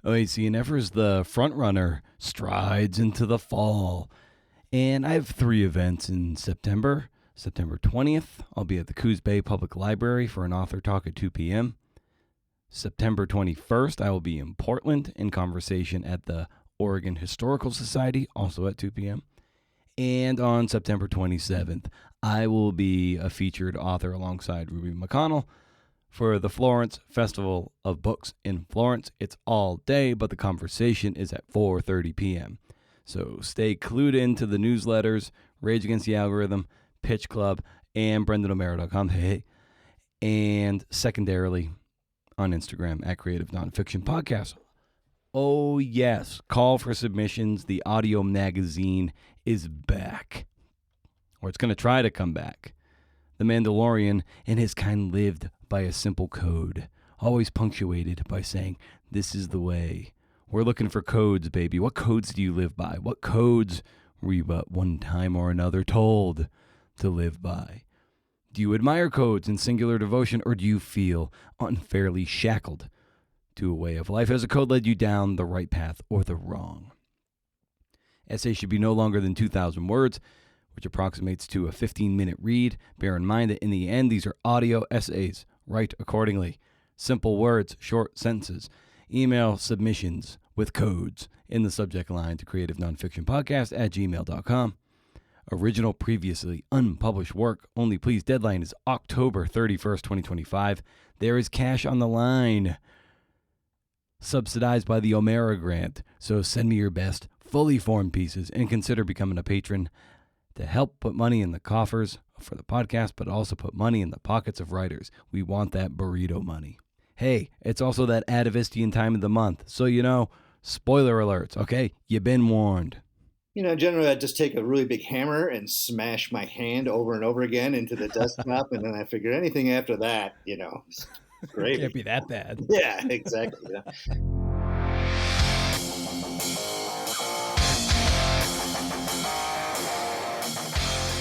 CNFers, the front runner strides into the fall. And I have 3 events in September. September 20th, I'll be at the Coos Bay Public Library for an author talk at 2 p.m. September 21st, I will be in Portland in conversation at the Oregon Historical Society, also at 2 p.m. And on September 27th, I will be a featured author alongside Ruby McConnell for the Florence Festival of Books in Florence. It's all day, but the conversation is at 4:30 p.m. So stay clued into the newsletters, Rage Against the Algorithm, Pitch Club, and BrendanO'Mara.com. Hey. And secondarily, on Instagram at Creative Nonfiction Podcast. Oh, yes. Call for submissions. The audio magazine is back. Or it's going to try to come back. The Mandalorian and his kind lived by a simple code, always punctuated by saying, "This is the way." We're looking for codes, baby. What codes do you live by? What codes were you but one time or another told to live by? Do you admire codes in singular devotion, or do you feel unfairly shackled to a way of life? Has a code led you down the right path or the wrong? Essays should be no longer than 2,000 words, which approximates to a 15-minute read. Bear in mind that in the end, these are audio essays. Write accordingly. Simple words, short sentences. Email submissions with codes in the subject line to creativenonfictionpodcast@gmail.com. Original previously unpublished work only, please. Deadline is October 31st, 2025. There is cash on the line, subsidized by the O'Mara grant. So send me your best, fully formed pieces and consider becoming a patron to help put money in the coffers for the podcast, but also put money in the pockets of writers. We want that burrito money. Hey, it's also that Atavistian time of the month. So, spoiler alerts, okay? You've been warned. Generally I just take a really big hammer and smash my hand over and over again into the desktop, and then I figure anything after that, it's great. Can't be that bad. Yeah, exactly. Yeah.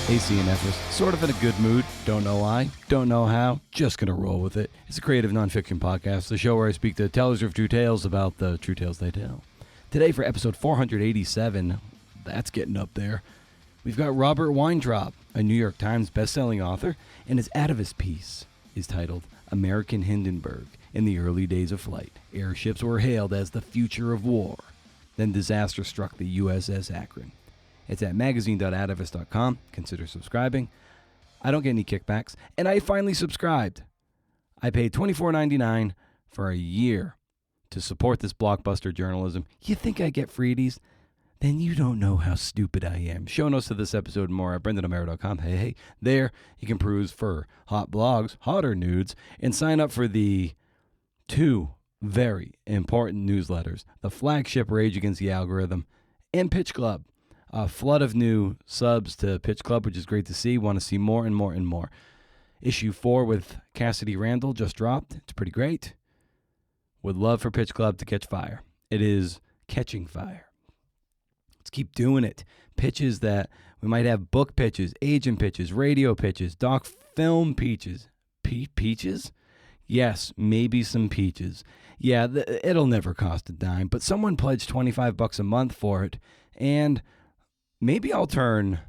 Hey, CNFers, sort of in a good mood. Don't know why, don't know how, just gonna roll with it. It's a Creative Nonfiction Podcast, the show where I speak to tellers of true tales about the true tales they tell. Today for episode 487, that's getting up there, we've got Robert Weintraub, a New York Times bestselling author, and his Atavist piece is titled American Hindenburg. In the early days of flight, airships were hailed as the future of war. Then disaster struck the USS Akron. It's at magazine.atavist.com. Consider subscribing. I don't get any kickbacks, and I finally subscribed. I paid $24.99 for a year to support this blockbuster journalism. You think I get freebies? Then you don't know how stupid I am. Show notes to this episode and more at BrendanO'Mara.com. Hey, there you can peruse for hot blogs, hotter nudes, and sign up for the 2 very important newsletters, the flagship Rage Against the Algorithm and Pitch Club. A flood of new subs to Pitch Club, which is great to see. Want to see more and more and more. Issue 4 with Cassidy Randall just dropped. It's pretty great. Would love for Pitch Club to catch fire. It is catching fire. Let's keep doing it. Pitches that we might have: book pitches, agent pitches, radio pitches, doc film pitches. Peaches? Yes, maybe some peaches. Yeah, it'll never cost a dime, but someone pledged $25 a month for it, and maybe I'll turn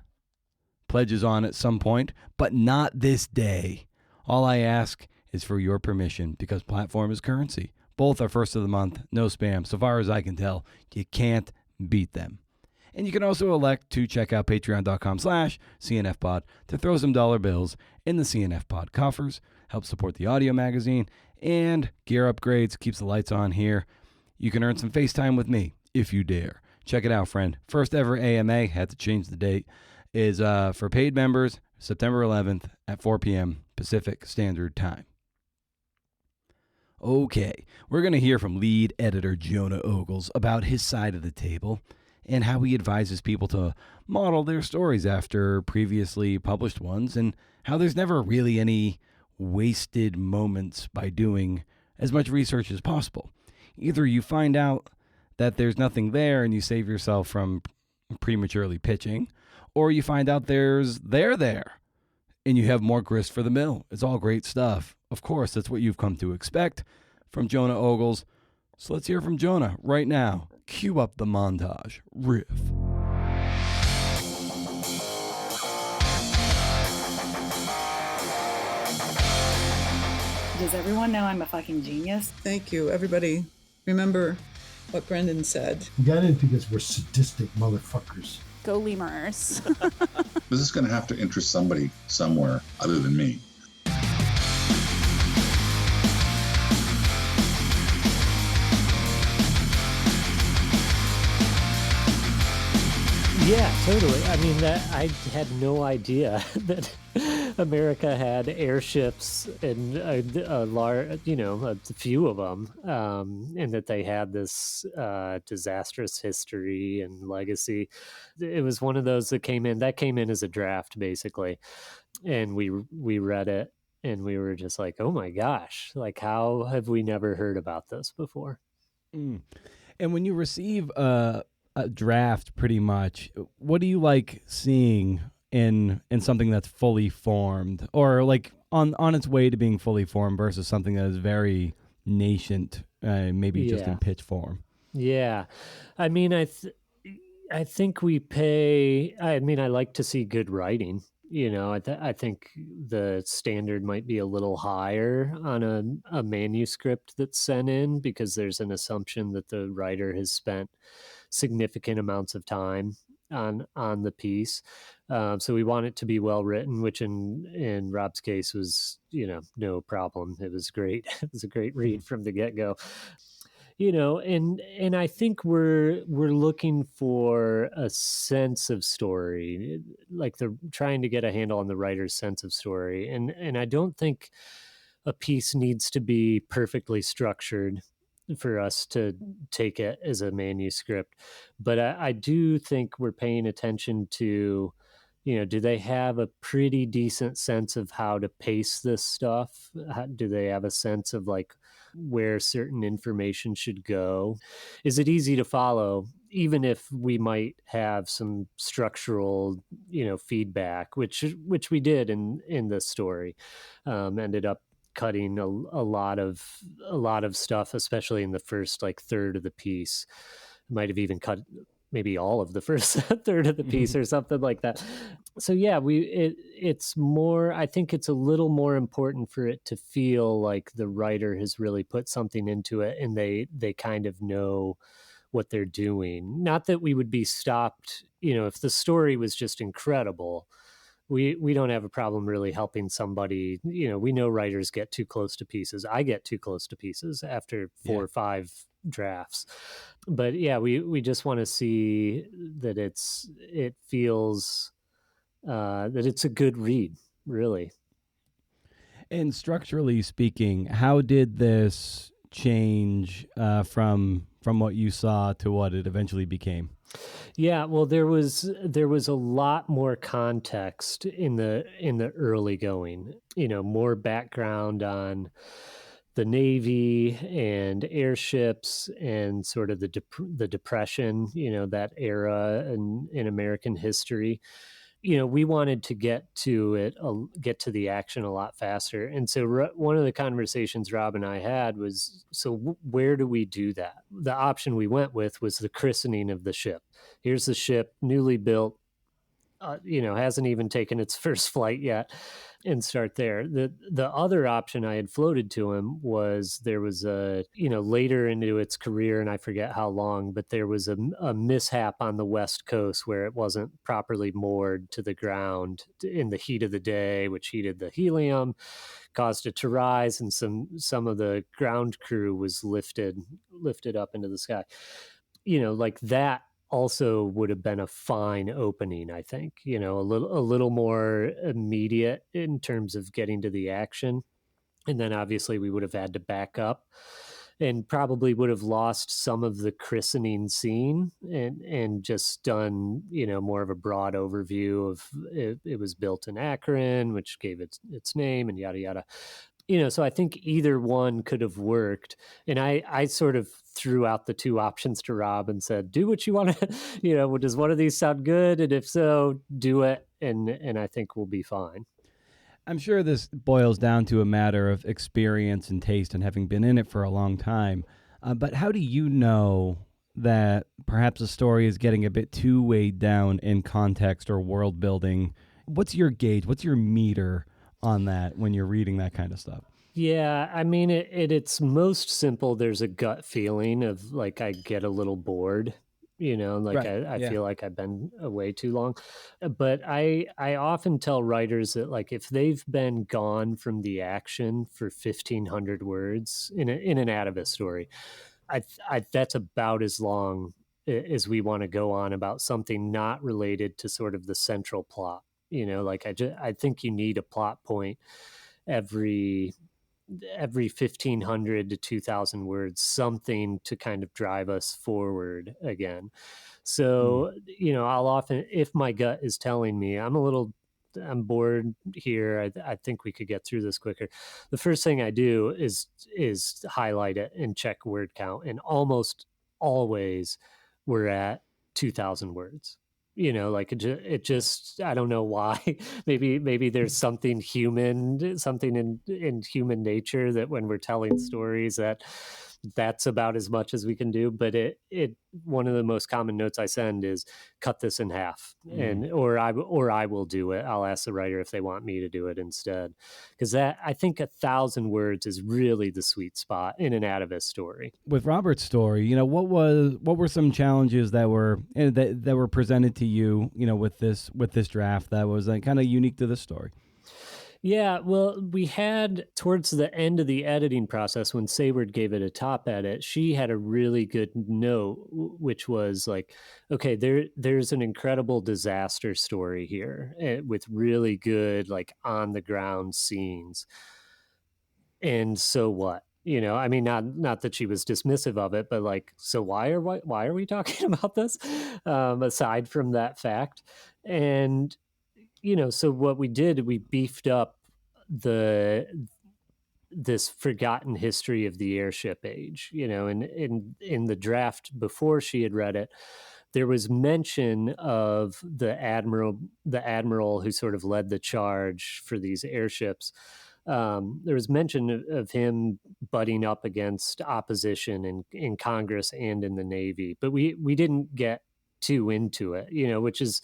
pledges on at some point, but not this day. All I ask is for your permission, because platform is currency. Both are first of the month, no spam. So far as I can tell, you can't beat them. And you can also elect to check out patreon.com/CNFpod to throw some dollar bills in the CNFpod coffers, help support the audio magazine, and gear upgrades, keeps the lights on here. You can earn some FaceTime with me if you dare. Check it out, friend. First ever AMA, had to change the date, is for paid members, September 11th at 4 p.m. Pacific Standard Time. Okay, we're going to hear from lead editor Jonah Ogles about his side of the table and how he advises people to model their stories after previously published ones, and how there's never really any wasted moments by doing as much research as possible. Either you find out that there's nothing there and you save yourself from prematurely pitching, or you find out there's there and you have more grist for the mill. It's all great stuff. Of course, that's what you've come to expect from Jonah Ogles, So let's hear from Jonah right now. Cue up the montage. Riff. Does everyone know I'm a fucking genius? Thank you. Everybody, remember what Brendan said. We got in because we're sadistic motherfuckers. Go lemurs. This is going to have to interest somebody somewhere other than me. Yeah, totally. I mean, I had no idea that America had airships and a large, a few of them, and that they had this disastrous history and legacy. It was one of those that came in as a draft, basically, and we read it and we were just like, oh my gosh, like how have we never heard about this before? And when you receive a draft, pretty much, what do you like seeing in something that's fully formed, or like on its way to being fully formed, versus something that is very nascent, maybe just in pitch form? Yeah, I mean, I think we pay. I mean, I like to see good writing. I think the standard might be a little higher on a manuscript that's sent in, because there's an assumption that the writer has spent significant amounts of time on the piece. So we want it to be well written, which in Rob's case was, no problem. It was great. It was a great read from the get-go. And I think we're looking for a sense of story, like trying to get a handle on the writer's sense of story. And I don't think a piece needs to be perfectly structured for us to take it as a manuscript. But I do think we're paying attention to, do they have a pretty decent sense of how to pace this stuff? Do they have a sense of like where certain information should go? Is it easy to follow, even if we might have some structural, feedback, which we did in this story, ended up cutting a lot of stuff, especially in the first like third of the piece. Might have even cut maybe all of the first third of the piece or something like that. So yeah, it's more, I think it's a little more important for it to feel like the writer has really put something into it and they kind of know what they're doing. Not that we would be stopped, if the story was just incredible. We don't have a problem really helping somebody. We know writers get too close to pieces. I get too close to pieces after 4 or 5 drafts. But yeah, we just want to see that it feels that it's a good read, really. And structurally speaking, how did this change from what you saw to what it eventually became? Yeah, well, there was a lot more context in the early going. More background on the Navy and airships and sort of the Depression. That era in American history. We wanted to get to the action a lot faster. And so one of the conversations Rob and I had was, so where do we do that? The option we went with was the christening of the ship. Here's the ship, newly built, hasn't even taken its first flight yet, and start there. The other option I had floated to him was there was later into its career, and I forget how long, but there was a mishap on the West Coast where it wasn't properly moored to the ground in the heat of the day, which heated the helium, caused it to rise, and some of the ground crew was lifted up into the sky. Like that also would have been a fine opening, I think, a little more immediate in terms of getting to the action. And then obviously we would have had to back up and probably would have lost some of the christening scene and just done, more of a broad overview of it was built in Akron, which gave its name and yada, yada. So I think either one could have worked. And I sort of threw out the two options to Rob and said, do what you want to, does one of these sound good? And if so, do it. And I think we'll be fine. I'm sure this boils down to a matter of experience and taste and having been in it for a long time. But how do you know that perhaps a story is getting a bit too weighed down in context or world building? What's your gauge? What's your meter on that when you're reading that kind of stuff? Yeah, I mean, it's most simple. There's a gut feeling of like I get a little bored, like Right. I Yeah. feel like I've been away too long. But I often tell writers that like if they've been gone from the action for 1,500 words in an Atavist story, that's about as long as we want to go on about something not related to sort of the central plot. Like I think you need a plot point every 1,500 to 2,000 words, something to kind of drive us forward again. Mm. So, I'll often, if my gut is telling me I'm bored here, I think we could get through this quicker. The first thing I do is highlight it and check word count. And almost always we're at 2,000 words. Like it just, I don't know why. maybe there's something human, something in human nature that when we're telling stories that's about as much as we can do. But it one of the most common notes I send is cut this in half, and or I will do it. I'll ask the writer if they want me to do it instead, because that I think 1,000 words is really the sweet spot in an Atavist story. With Robert's story, what were some challenges that were that were presented to you, with this draft that was kind of unique to this story? Yeah, well, we had towards the end of the editing process when Sayward gave it a top edit, she had a really good note, which was like, okay, there's an incredible disaster story here with really good like on the ground scenes. And so what? I mean, not that she was dismissive of it, but like, so why are we talking about this? Aside from that fact, and so what we did, we beefed up this forgotten history of the airship age. And in the draft before she had read it, there was mention of the admiral who sort of led the charge for these airships. There was mention of him butting up against opposition in Congress and in the Navy, but we didn't get too into it, which is,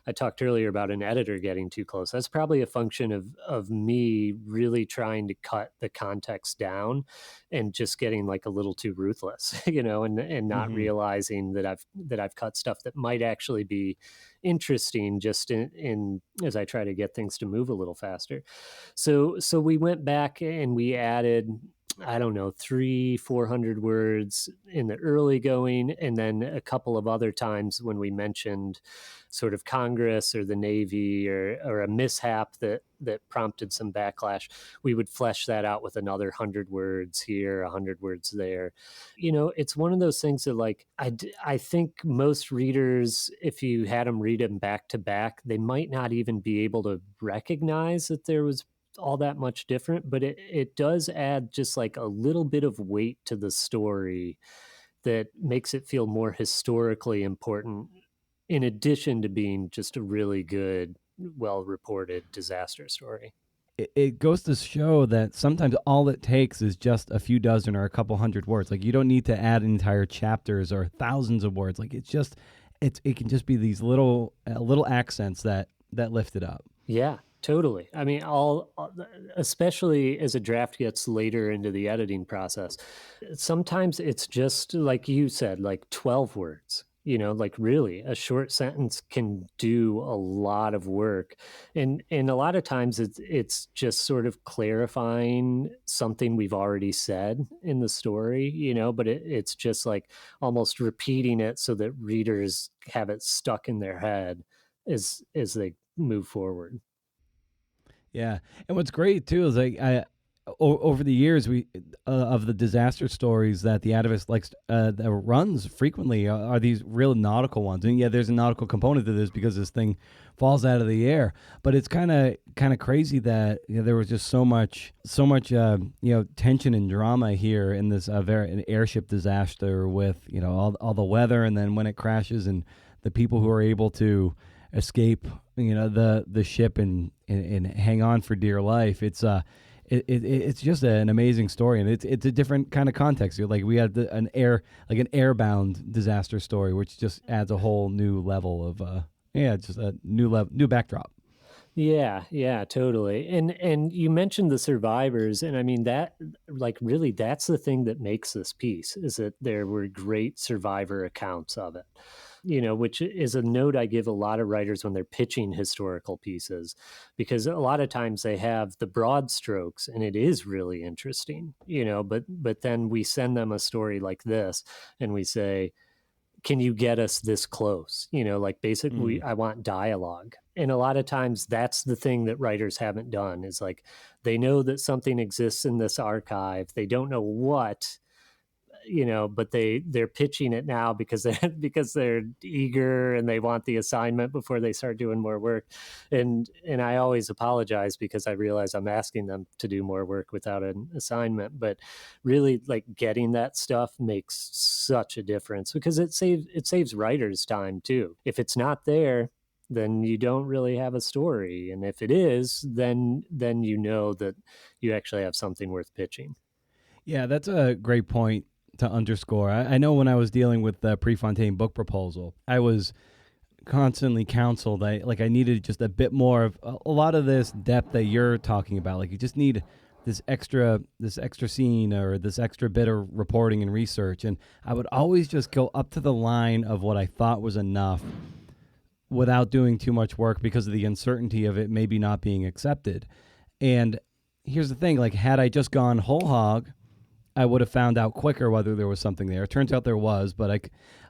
I talked earlier about an editor getting too close. That's probably a function of me really trying to cut the context down and just getting like a little too ruthless, and not realizing that I've cut stuff that might actually be interesting just in as I try to get things to move a little faster. So we went back and we added, I don't know, 300-400 words in the early going, and then a couple of other times when we mentioned sort of Congress or the Navy or a mishap that prompted some backlash, we would flesh that out with another 100 words here, 100 words there. It's one of those things that like I think most readers, if you had them read them back to back, they might not even be able to recognize that there was all that much different, but it does add just like a little bit of weight to the story that makes it feel more historically important, in addition to being just a really good, well-reported disaster story. It goes to show that sometimes all it takes is just a few dozen or a couple hundred words. Like you don't need to add entire chapters or thousands of words. Like it can just be these little accents that lift it up. Yeah. Totally. I mean, especially as a draft gets later into the editing process, sometimes it's just like you said, like 12 words, like really a short sentence can do a lot of work. And a lot of times it's just sort of clarifying something we've already said in the story, but it's just like almost repeating it so that readers have it stuck in their head as they move forward. Yeah, and what's great too is like over the years we of the disaster stories that the Atavist likes that runs frequently are these real nautical ones. And yeah, there's a nautical component to this because this thing falls out of the air. But it's kind of crazy that there was just so much tension and drama here in this an airship disaster with all the weather, and then when it crashes and the people who are able to escape the ship and hang on for dear life. It's it's just an amazing story, and it's a different kind of context. Like we had an airbound disaster story, which just adds a whole new level of just a new backdrop. Yeah, totally. And you mentioned the survivors, and I mean that, like, really, that's the thing that makes this piece, is that there were great survivor accounts of it. Which is a note I give a lot of writers when they're pitching historical pieces, because a lot of times they have the broad strokes and it is really interesting, but then we send them a story like this and we say, can you get us this close? Like basically, I want dialogue. And a lot of times that's the thing that writers haven't done, is like, they know that something exists in this archive. They don't know what, but they're pitching it now because they're eager and they want the assignment before they start doing more work. And I always apologize because I realize I'm asking them to do more work without an assignment, but really, like, getting that stuff makes such a difference, because it saves writers time too. If it's not there, then you don't really have a story. And if it is, then that you actually have something worth pitching. Yeah, that's a great point to underscore. I know when I was dealing with the Prefontaine book proposal, I was constantly counseled. I needed just a bit more of a lot of this depth that you're talking about. Like, you just need this extra scene or this extra bit of reporting and research. And I would always just go up to the line of what I thought was enough without doing too much work because of the uncertainty of it maybe not being accepted. And here's the thing, like, had I just gone whole hog, I would have found out quicker whether there was something there. It turns out there was, but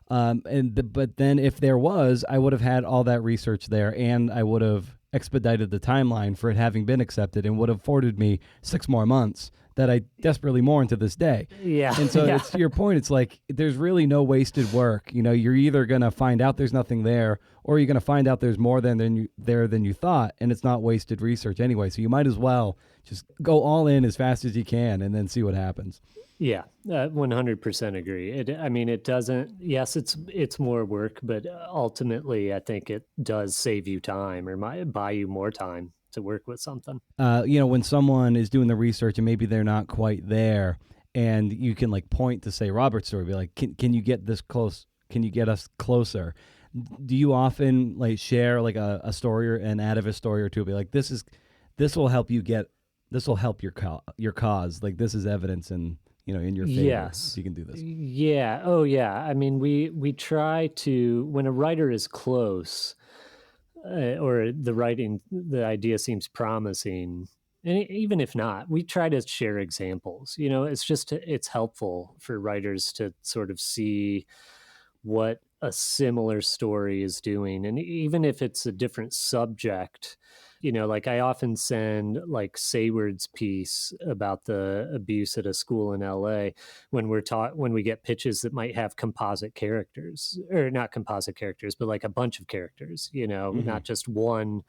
but then if there was, I would have had all that research there, and I would have expedited the timeline for it having been accepted, and would have afforded me 6 more months that I desperately mourn to this day. Yeah. And so it's to your point, it's like there's really no wasted work. You're either going to find out there's nothing there, or you're going to find out there's more than you thought, and it's not wasted research anyway. So you might as well just go all in as fast as you can and then see what happens. Yeah, 100% agree. It doesn't, yes, it's more work, but ultimately I think it does save you time, or might buy you more time to work with something. When someone is doing the research and maybe they're not quite there, and you can like point to, say, Robert's story, be like, can you get this close? Can you get us closer? Do you often like share like a story or an Atavist story or two? Be like, this will help your cause. Like, this is evidence in your favor. Yes, you can do this. Yeah. Oh yeah. We try to, when a writer is close, or the idea seems promising, and even if not, we try to share examples. It's helpful for writers to sort of see what a similar story is doing. And even if it's a different subject, like I often send like Sayward's piece about the abuse at a school in LA when we get pitches that might have composite characters, or not composite characters, but like a bunch of characters, not just one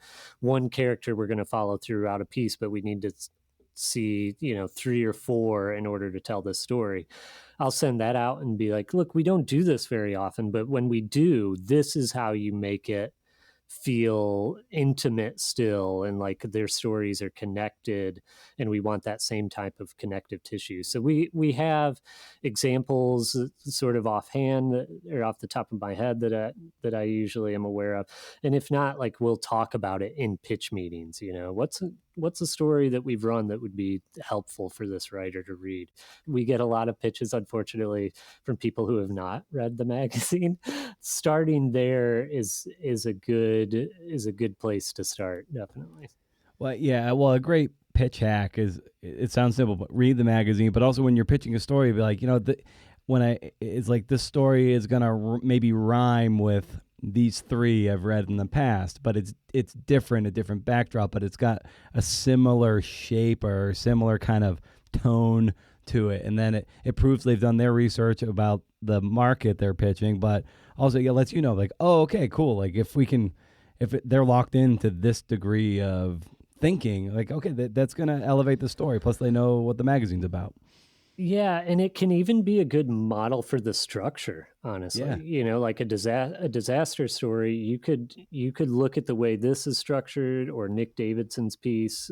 character we're going to follow throughout a piece, but we need to see 3 or 4 in order to tell this story. I'll send that out and be like, look, we don't do this very often, but when we do, this is how you make it feel intimate still, and like their stories are connected, and we want that same type of connective tissue. So we have examples sort of offhand, or off the top of my head, that I usually am aware of, and if not, like, we'll talk about it in pitch meetings. What's a story that we've run that would be helpful for this writer to read? We get a lot of pitches, unfortunately, from people who have not read the magazine. Starting there is a good place to start, definitely. Well, yeah. Well, a great pitch hack is, it sounds simple, but read the magazine. But also, when you're pitching a story, be like, it's like, this story is gonna maybe rhyme with these 3 I've read in the past, but it's different, a different backdrop, but it's got a similar shape or similar kind of tone to it. And then it proves they've done their research about the market they're pitching, but also it lets like, oh, okay, cool. Like, they're locked into this degree of thinking, like, okay, that's going to elevate the story. Plus they know what the magazine's about. Yeah, and it can even be a good model for the structure, honestly. Yeah. You know, like a disaster story, you could look at the way this is structured, or Nick Davidson's piece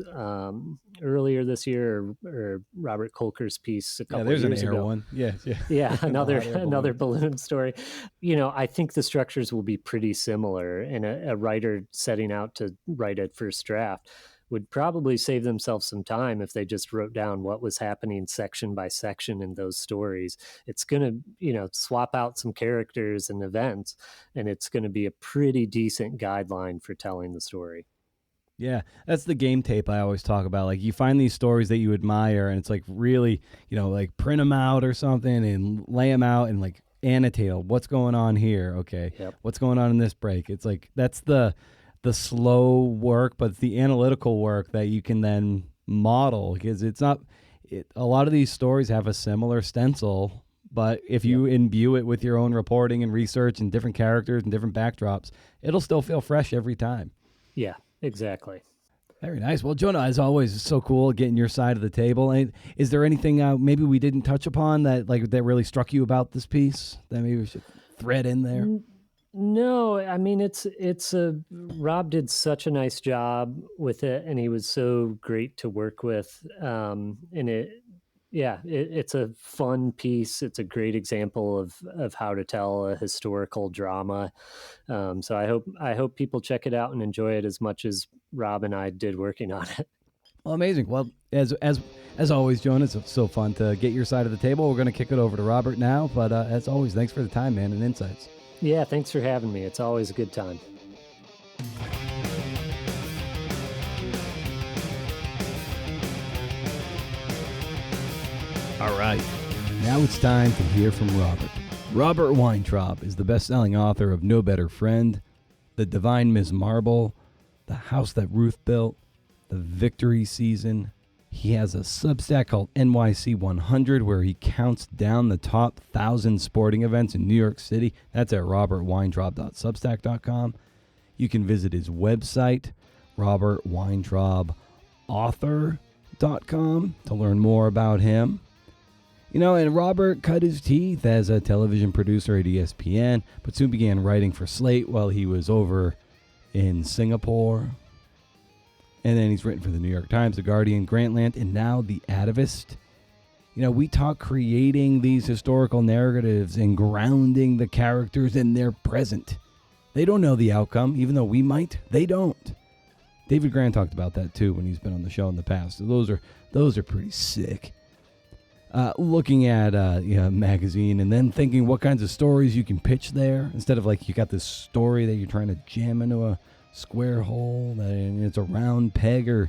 earlier this year, or Robert Kolker's piece a Yeah, couple there's years an air ago. one. Yeah, yeah. Yeah, another Hot air another balloon. balloon story. You know, I think the structures will be pretty similar, and a writer setting out to write a first draft would probably save themselves some time if they just wrote down what was happening section by section in those stories. It's going to, you know, swap out some characters and events, and it's going to be a pretty decent guideline for telling the story. Yeah, that's the game tape I always talk about. Like, you find these stories that you admire, and it's like really, like print them out or something and lay them out and like annotate what's going on here. Okay, Yep. what's going on in this break? It's like that's the slow work, but it's the analytical work that you can then model, because it's not. A lot of these stories have a similar stencil, but if you imbue it with your own reporting and research and different characters and different backdrops, it'll still feel fresh every time. Yeah, exactly. Very nice. Well, Jonah, as always, it's so cool getting your side of the table. And is there anything maybe we didn't touch upon that really struck you about this piece that maybe we should thread in there? No, I mean, Rob did such a nice job with it, and he was so great to work with. And it's a fun piece. It's a great example of how to tell a historical drama. So I hope people check it out and enjoy it as much as Rob and I did working on it. Well, amazing. Well, as always, Jonah, it's so fun to get your side of the table. We're going to kick it over to Robert now, but as always, thanks for the time, man, and insights. Yeah, thanks for having me. It's always a good time. All right. Now it's time to hear from Robert. Robert Weintraub is the best-selling author of No Better Friend, The Divine Miss Marble, The House That Ruth Built, The Victory Season. He has a Substack called NYC 100 where he counts down the top 1,000 sporting events in New York City. That's at robertweintraub.substack.com. You can visit his website, robertweintraubauthor.com, to learn more about him. And Robert cut his teeth as a television producer at ESPN, but soon began writing for Slate while he was over in Singapore. And then he's written for the New York Times, The Guardian, Grantland, and now The Atavist. We talk creating these historical narratives and grounding the characters in their present. They don't know the outcome, even though we might. They don't. David Grant talked about that too when he's been on the show in the past. So those are pretty sick. Looking at a magazine and then thinking what kinds of stories you can pitch there, instead of like you got this story that you're trying to jam into a square hole and it's a round peg, or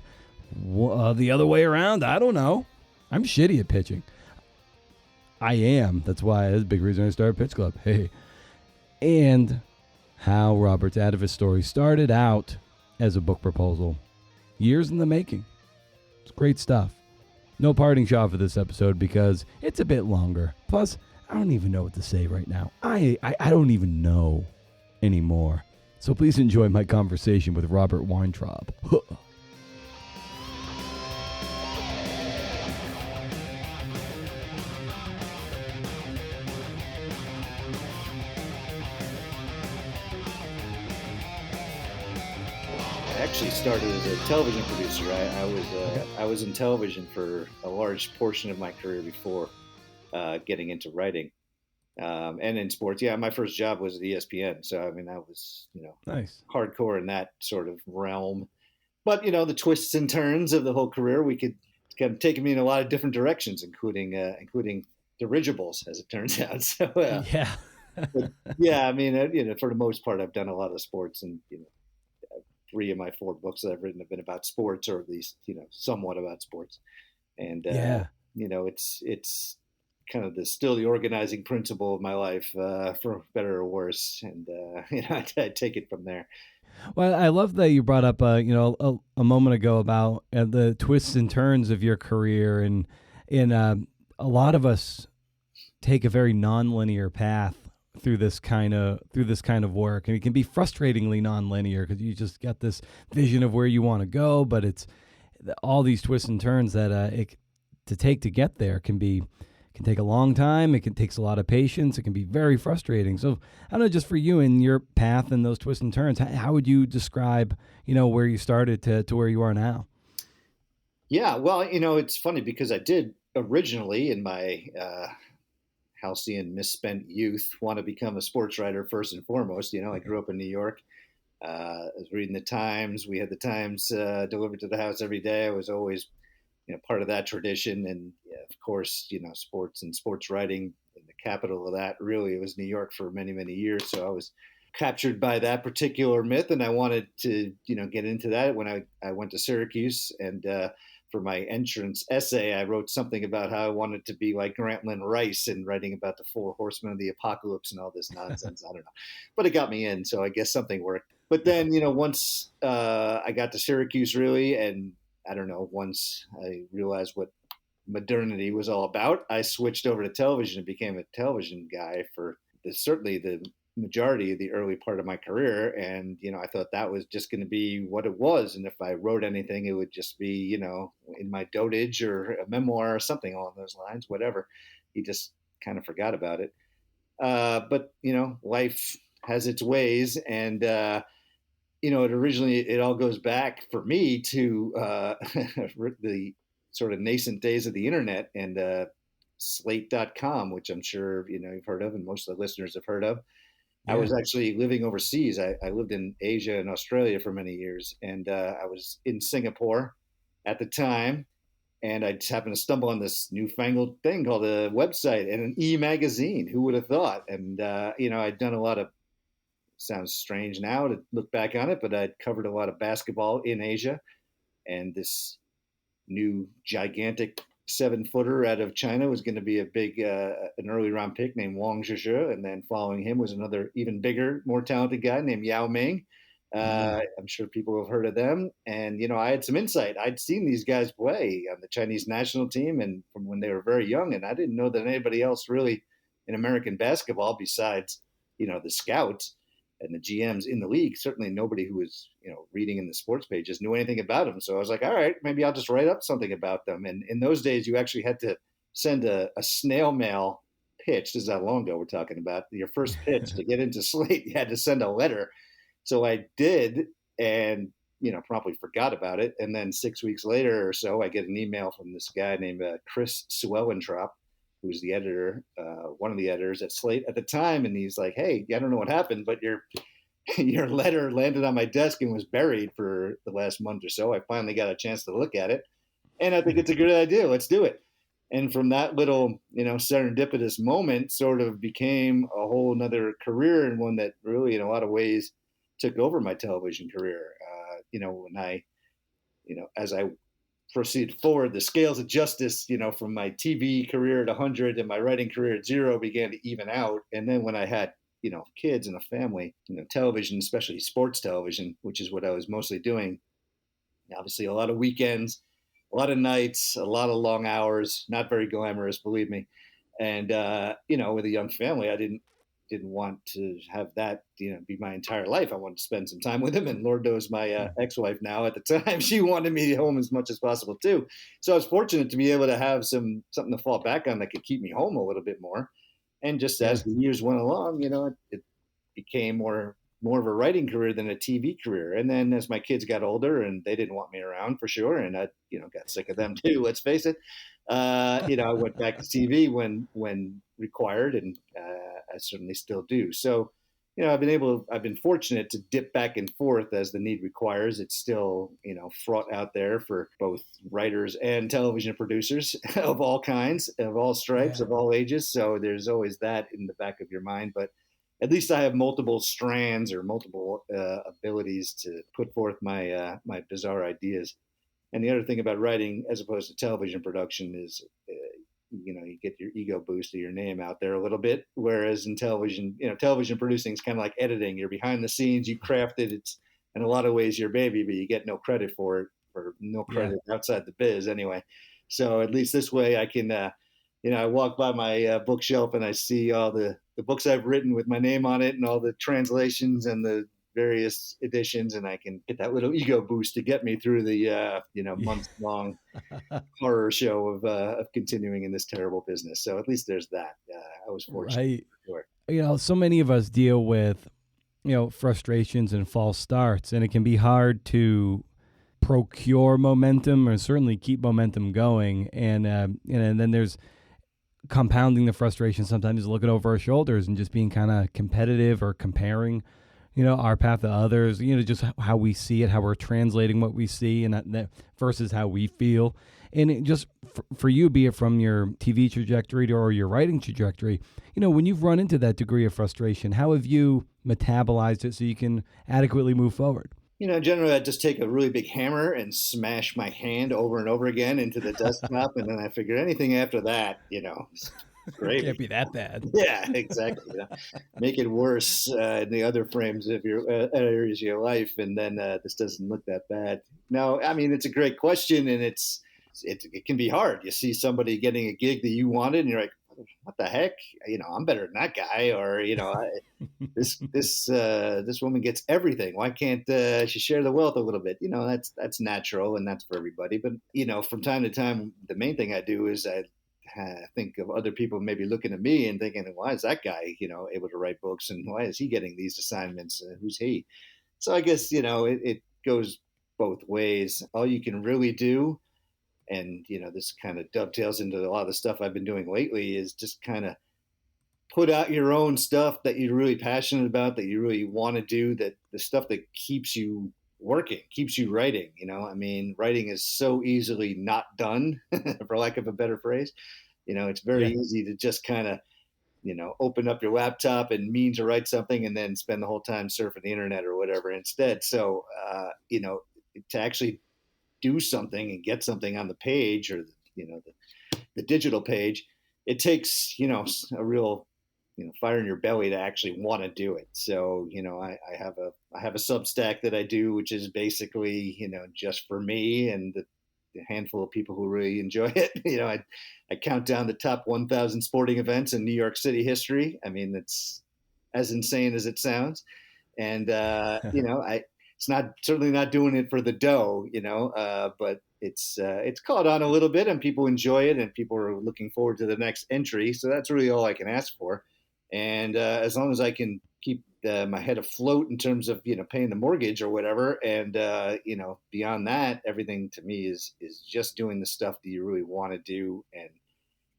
the other way around. I don't know. I'm shitty at pitching. I am. That's a big reason I started Pitch Club. Hey. And how Robert's Atavist story started out as a book proposal. Years in the making. It's great stuff. No parting shot for this episode because it's a bit longer. Plus, I don't even know what to say right now. I don't even know anymore. So please enjoy my conversation with Robert Weintraub. I actually started as a television producer. I was in television for a large portion of my career before getting into writing, and in sports. Yeah, my first job was at ESPN, so I mean that was Nice. hardcore in that sort of realm. But the twists and turns of the whole career, we could kind of take me in a lot of different directions, including dirigibles, as it turns out. So Yeah. but, yeah, I mean for the most part, I've done a lot of sports, and 3 of my 4 books that I've written have been about sports, or at least somewhat about sports. And Yeah. it's kind of still the organizing principle of my life, for better or worse. And I take it from there. Well, I love that you brought up, a moment ago about the twists and turns of your career, and a lot of us take a very nonlinear path through this kind of work, and it can be frustratingly nonlinear because you just got this vision of where you want to go, but it's all these twists and turns that to take to get there can take a long time. Takes a lot of patience. It can be very frustrating. So I don't know, just for you and your path and those twists and turns, how would you describe, where you started to where you are now? Yeah, well, it's funny because I did originally in my halcyon misspent youth want to become a sports writer first and foremost. I grew up in New York. I was reading the Times. We had the Times delivered to the house every day. I was always, part of that tradition. And of course, sports and sports writing, in the capital of that, really, it was New York for many, many years. So I was captured by that particular myth, and I wanted to, get into that when I went to Syracuse. And for my entrance essay, I wrote something about how I wanted to be like Grantland Rice and writing about the 4 horsemen of the apocalypse and all this nonsense. I don't know, but it got me in, so I guess something worked. But then, once I got to Syracuse, really, and I don't know, once I realized what modernity was all about, I switched over to television and became a television guy for certainly the majority of the early part of my career. And, I thought that was just going to be what it was. And if I wrote anything, it would just be, in my dotage or a memoir or something along those lines, whatever. He just kind of forgot about it. But, life has its ways. And, it all goes back for me to the sort of nascent days of the internet and Slate.com, which I'm sure, you've heard of and most of the listeners have heard of. Yeah. I was actually living overseas. I lived in Asia and Australia for many years, and I was in Singapore at the time, and I just happened to stumble on this newfangled thing called a website and an e-magazine. Who would have thought? And, I'd done a lot of, sounds strange now to look back on it, but I'd covered a lot of basketball in Asia, and this new gigantic 7-footer out of China was going to be a big, an early round pick named Wang Zhizhe. And then following him was another even bigger, more talented guy named Yao Ming. I'm sure people have heard of them. And, I had some insight. I'd seen these guys play on the Chinese national team and from when they were very young. And I didn't know that anybody else really in American basketball besides, the scouts and the GMs in the league, certainly nobody who was, reading in the sports pages knew anything about them. So I was like, all right, maybe I'll just write up something about them. And in those days, you actually had to send a snail mail pitch. This is how long ago we're talking about. Your first pitch to get into Slate, you had to send a letter. So I did, and, promptly forgot about it. And then 6 weeks later or so, I get an email from this guy named Chris Weintraub, who was the editor, one of the editors at Slate at the time. And he's like, hey, I don't know what happened, but your letter landed on my desk and was buried for the last month or so. I finally got a chance to look at it. And I think it's a good idea. Let's do it. And from that little, serendipitous moment sort of became a whole nother career, and one that really in a lot of ways took over my television career. When I, as I proceed forward, the scales of justice, from my TV career at 100 and my writing career at 0 began to even out. And then when I had, kids and a family, television, especially sports television, which is what I was mostly doing, obviously a lot of weekends, a lot of nights, a lot of long hours, not very glamorous, believe me. And, with a young family, I didn't want to have that, be my entire life. I wanted to spend some time with him, and Lord knows my ex-wife now at the time, she wanted me home as much as possible too. So I was fortunate to be able to have something to fall back on that could keep me home a little bit more. And just as the years went along, it became more of a writing career than a TV career. And then as my kids got older and they didn't want me around for sure, and I, got sick of them too, let's face it, I went back to TV when required, and I certainly still do. So, I've been fortunate to dip back and forth as the need requires. It's still, fraught out there for both writers and television producers of all kinds, of all stripes, of all ages. So there's always that in the back of your mind. But at least I have multiple strands or multiple abilities to put forth my my bizarre ideas. And the other thing about writing, as opposed to television production, is you get your ego boost of your name out there a little bit. Whereas in television, television producing is kind of like editing. You're behind the scenes, you craft it. It's in a lot of ways your baby, but you get no credit for it, or no credit outside the biz anyway. So at least this way I can, I walk by my bookshelf and I see all the books I've written with my name on it, and all the translations and the various editions, and I can get that little ego boost to get me through the months long horror show of continuing in this terrible business. So at least there's that. I was fortunate. Right. For So many of us deal with, frustrations and false starts, and it can be hard to procure momentum or certainly keep momentum going. And then there's compounding the frustration sometimes looking over our shoulders and just being kind of competitive or comparing, our path to others, just how we see it, how we're translating what we see and that versus how we feel. And it just for you, be it from your TV trajectory or your writing trajectory, when you've run into that degree of frustration, how have you metabolized it so you can adequately move forward? Generally I just take a really big hammer and smash my hand over and over again into the desktop. And then I figure anything after that, it's gravy. Can't be that bad. Yeah, exactly. Make it worse in the other frames of your areas of your life. And then this doesn't look that bad. No, I mean, it's a great question, and it can be hard. You see somebody getting a gig that you wanted and you're like, what the heck? I'm better than that guy. Or, this woman gets everything. Why can't she share the wealth a little bit? That's natural, and that's for everybody. But, from time to time, the main thing I do is I think of other people maybe looking at me and thinking, why is that guy, able to write books, and why is he getting these assignments? Who's he? So I guess, it goes both ways. All you can really do, and this kind of dovetails into a lot of the stuff I've been doing lately, is just kind of put out your own stuff that you're really passionate about, that you really want to do, that the stuff that keeps you working, keeps you writing. I mean, writing is so easily not done, for lack of a better phrase. It's very easy to just kind of open up your laptop and mean to write something and then spend the whole time surfing the internet or whatever instead. So to actually do something and get something on the page, or the digital page, it takes a real fire in your belly to actually want to do it. So I have a Substack that I do, which is basically just for me and the handful of people who really enjoy it. I count down the top 1,000 sporting events in New York City history. I mean, it's as insane as it sounds, and it's certainly not doing it for the dough, but it's caught on a little bit, and people enjoy it, and people are looking forward to the next entry. So that's really all I can ask for. And as long as I can keep my head afloat in terms of paying the mortgage or whatever, and beyond that, everything to me is just doing the stuff that you really want to do and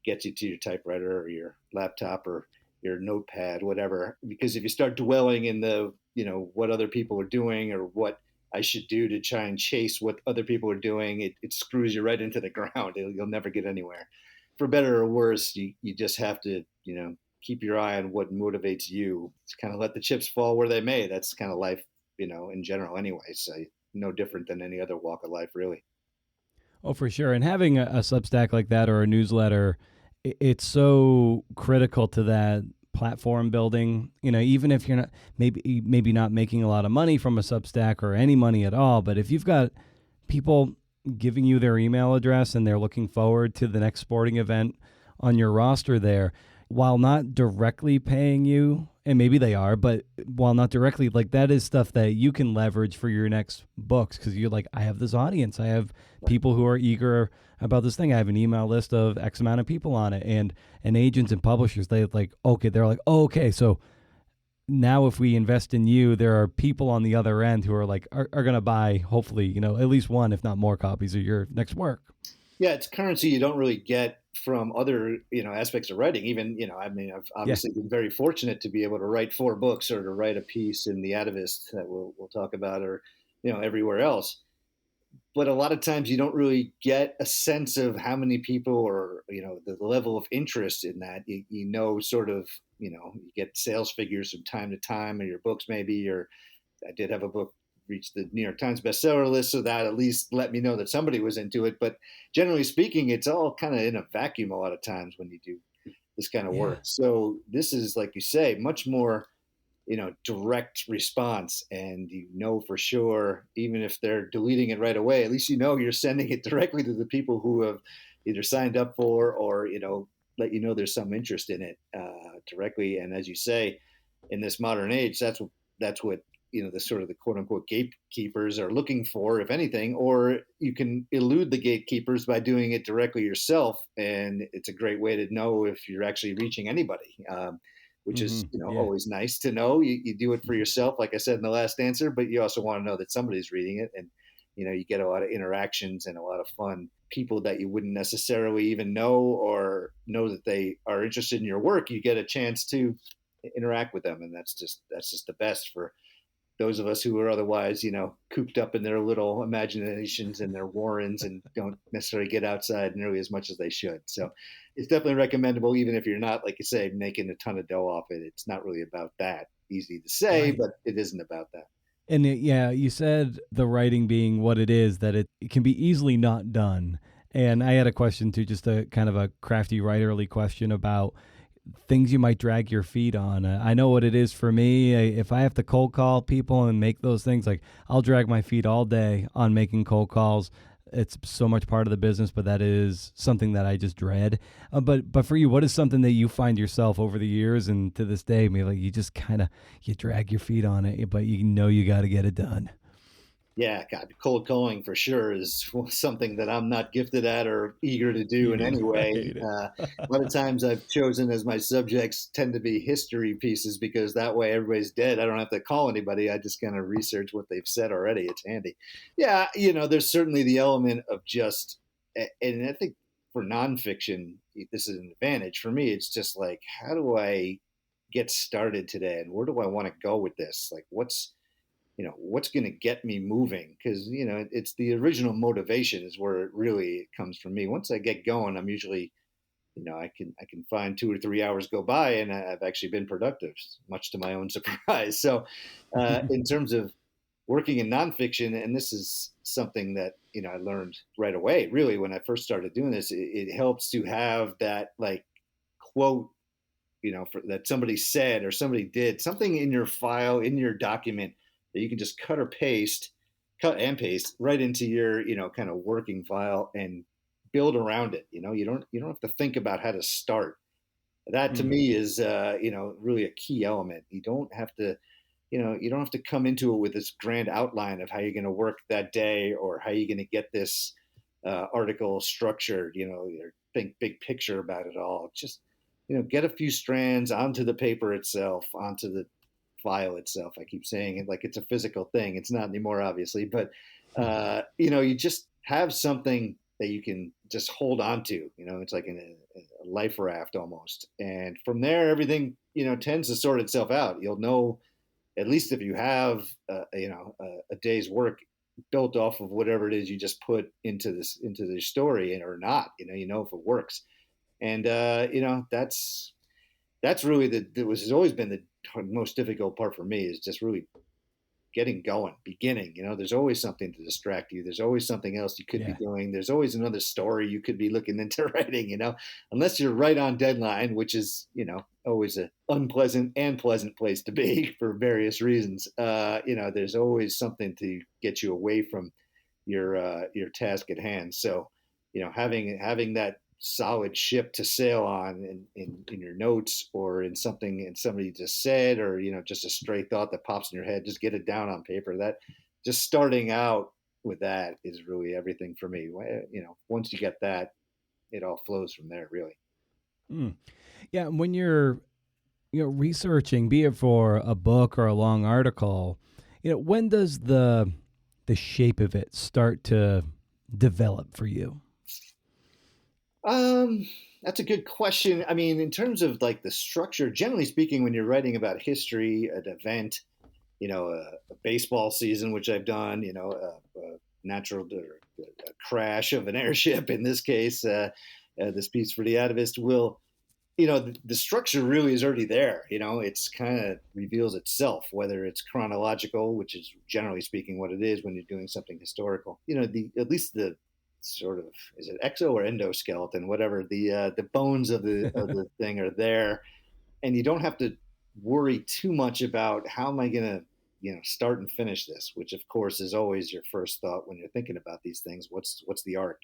gets you to your typewriter or your laptop or your notepad, whatever. Because if you start dwelling in the what other people are doing or what I should do to try and chase what other people are doing, it screws you right into the ground. You'll never get anywhere. For better or worse, you just have to keep your eye on what motivates you. It's kind of let the chips fall where they may. That's kind of life, in general anyway. So no different than any other walk of life, really. Oh, for sure. And having a Substack like that or a newsletter, it's so critical to that platform building. Even if you're not maybe not making a lot of money from a Substack or any money at all, but if you've got people giving you their email address and they're looking forward to the next sporting event on your roster there, while not directly paying you, and maybe they are, but while not directly, like that is stuff that you can leverage for your next books, because you're like, I have this audience, I have people who are eager about this thing, I have an email list of X amount of people on it, and agents and publishers, they're like, okay, so now if we invest in you, there are people on the other end who are like, are going to buy, hopefully, at least one, if not more copies of your next work. Yeah, it's currency you don't really get from other, aspects of writing. Even, I've obviously been very fortunate to be able to write 4 books or to write a piece in the Atavist that we'll talk about, or, everywhere else. But a lot of times you don't really get a sense of how many people or, the level of interest in that. Sort of, you get sales figures from time to time, or your books maybe, or I did have a book reach the New York Times bestseller list, so that at least let me know that somebody was into it. But generally speaking, it's all kind of in a vacuum a lot of times when you do this kind of work. So this is, like you say, much more, direct response. And for sure, even if they're deleting it right away, at least you're sending it directly to the people who have either signed up for or, let there's some interest in it directly. And as you say, in this modern age, that's what the sort of the quote unquote gatekeepers are looking for, if anything, or you can elude the gatekeepers by doing it directly yourself. And it's a great way to know if you're actually reaching anybody, which is, Yeah. always nice to know. You do it for yourself, like I said in the last answer, but you also want to know that somebody's reading it. And, you get a lot of interactions and a lot of fun people that you wouldn't necessarily even know or know that they are interested in your work. You get a chance to interact with them. And that's just the best for those of us who are otherwise, cooped up in their little imaginations and their warrens and don't necessarily get outside nearly as much as they should. So it's definitely recommendable, even if you're not, like you say, making a ton of dough off it. It's not really about that. Easy to say, Right. but it isn't about that. And you said the writing being what it is, that it can be easily not done. And I had a question too, just a kind of a crafty writerly question about things you might drag your feet on. I know what it is for me. If I have to cold call people and make those things, like I'll drag my feet all day on making cold calls. It's so much part of the business, but that is something that I just dread. But for you, what is something that you find yourself over the years and to this day, maybe like you just kind of you drag your feet on it, but you got to get it done? Yeah, God, cold calling for sure is something that I'm not gifted at or eager to do in any way. A lot of times I've chosen as my subjects tend to be history pieces because that way everybody's dead. I don't have to call anybody. I just kind of research what they've said already. It's handy. Yeah, there's certainly the element of just, and I think for nonfiction, this is an advantage. For me, it's just like, how do I get started today? And where do I want to go with this? Like, what's going to get me moving, because it's the original motivation is where it really comes from me. Once I get going, I'm usually I can find 2 or 3 hours go by and I've actually been productive, much to my own surprise. So in terms of working in nonfiction, and this is something that I learned right away really when I first started doing this, it helps to have that like quote that somebody said or somebody did something in your file, in your document, that you can just cut and paste right into your kind of working file and build around it. You don't have to think about how to start. That to me is really a key element. You don't have to come into it with this grand outline of how you're going to work that day or how you're going to get this article structured, or think big picture about it all. Just get a few strands onto the paper itself, onto the file itself. I keep saying it like it's a physical thing. It's not anymore, obviously, but you just have something that you can just hold on to. It's like a life raft almost. And from there, everything tends to sort itself out. You'll know, at least if you have a day's work built off of whatever it is you just put into the story or not. If it works. And that's really has always been the most difficult part for me, is just really getting going, beginning. There's always something to distract you. There's always something else you could be doing. There's always another story you could be looking into writing, unless you're right on deadline, which is, always an unpleasant and pleasant place to be for various reasons. There's always something to get you away from your task at hand. So, having that solid ship to sail on in your notes or in something and somebody just said, or just a stray thought that pops in your head, just get it down on paper. That just starting out with that is really everything for me. Once you get that, it all flows from there, really. Yeah, when you're researching, be it for a book or a long article, when does the shape of it start to develop for you? That's a good question. I mean, in terms of like the structure, generally speaking, when you're writing about history, an event, a baseball season, which I've done, a natural a crash of an airship in this case, this piece for the Atavist will, the structure really is already there. It's kind of reveals itself, whether it's chronological, which is generally speaking what it is when you're doing something historical. At least the sort of, is it exo or endoskeleton, whatever, the bones of the thing are there, and you don't have to worry too much about how am I going to start and finish this, which of course is always your first thought when you're thinking about these things. What's the arc?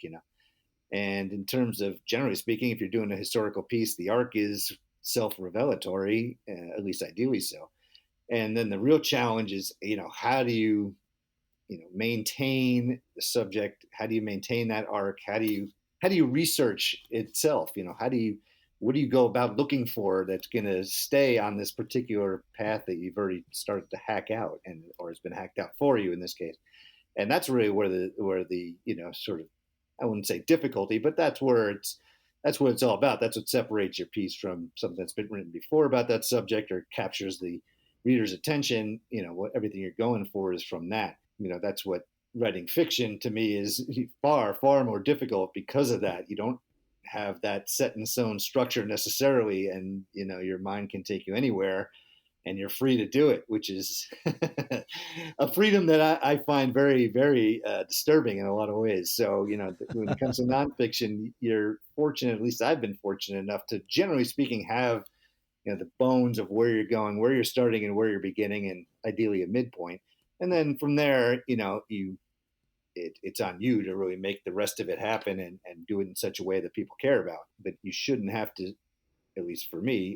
And in terms of generally speaking, if you're doing a historical piece, the arc is self-revelatory, at least ideally so. And then the real challenge is, how do you, maintain the subject? How do you maintain that arc? How do you research itself? What do you go about looking for that's going to stay on this particular path that you've already started to hack out, or has been hacked out for you in this case? And that's really where the sort of, I wouldn't say difficulty, but that's what it's all about. That's what separates your piece from something that's been written before about that subject, or captures the reader's attention. Everything you're going for is from that. That's what writing fiction to me is far, far more difficult because of that. You don't have that set in stone structure necessarily, and your mind can take you anywhere, and you're free to do it, which is a freedom that I find very, very disturbing in a lot of ways. So, when it comes to nonfiction, you're fortunate, at least I've been fortunate enough to, generally speaking, have, the bones of where you're going, where you're starting and where you're beginning, and ideally a midpoint. And then from there, it's on you to really make the rest of it happen, and do it in such a way that people care about. But you shouldn't have to, at least for me,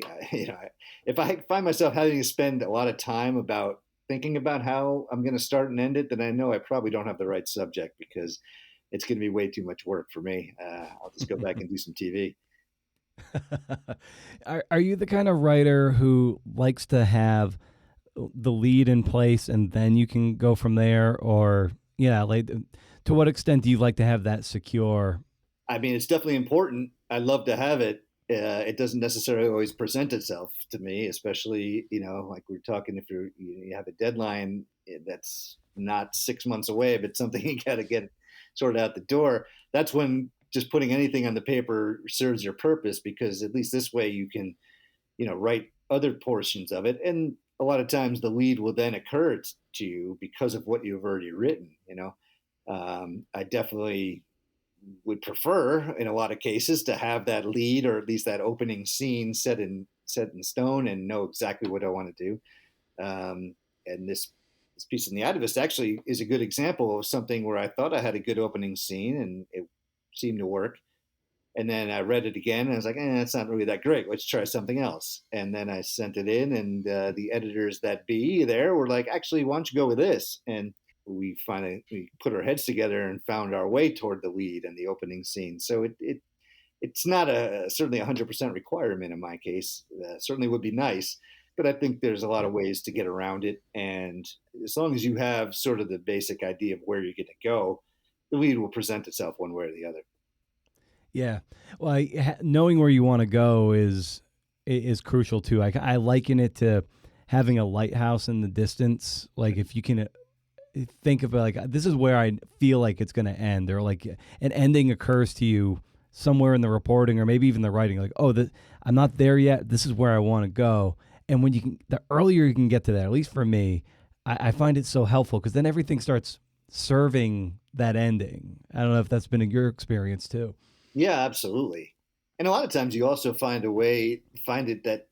if I find myself having to spend a lot of time about thinking about how I'm going to start and end it, then I know I probably don't have the right subject, because it's going to be way too much work for me. I'll just go back and do some TV. Are you the kind of writer who likes to have the lead in place and then you can go from there? Or, to what extent do you like to have that secure? I mean, it's definitely important. I love to have it. It doesn't necessarily always present itself to me, especially, like we're talking, if you have a deadline that's not 6 months away, but something you got to get sorted out the door. That's when just putting anything on the paper serves your purpose, because at least this way you can, write other portions of it. And a lot of times the lead will then occur to you because of what you've already written. I definitely would prefer, in a lot of cases, to have that lead, or at least that opening scene set in stone, and know exactly what I want to do. And this piece in The Atavist actually is a good example of something where I thought I had a good opening scene and it seemed to work. And then I read it again and I was like, it's not really that great. Let's try something else. And then I sent it in, and the editors that be there were like, actually, why don't you go with this? And we put our heads together and found our way toward the lead and the opening scene. So it's not certainly 100% requirement in my case. Certainly would be nice, but I think there's a lot of ways to get around it. And as long as you have sort of the basic idea of where you're going to go, the lead will present itself one way or the other. Yeah. Well, knowing where you want to go is crucial too. I liken it to having a lighthouse in the distance. Like, if you can think of it like, this is where I feel like it's going to end, or like an ending occurs to you somewhere in the reporting or maybe even the writing, like, I'm not there yet. This is where I want to go. And when the earlier you can get to that, at least for me, I find it so helpful, because then everything starts serving that ending. I don't know if that's been your experience too. Yeah, absolutely. And a lot of times you also find it that,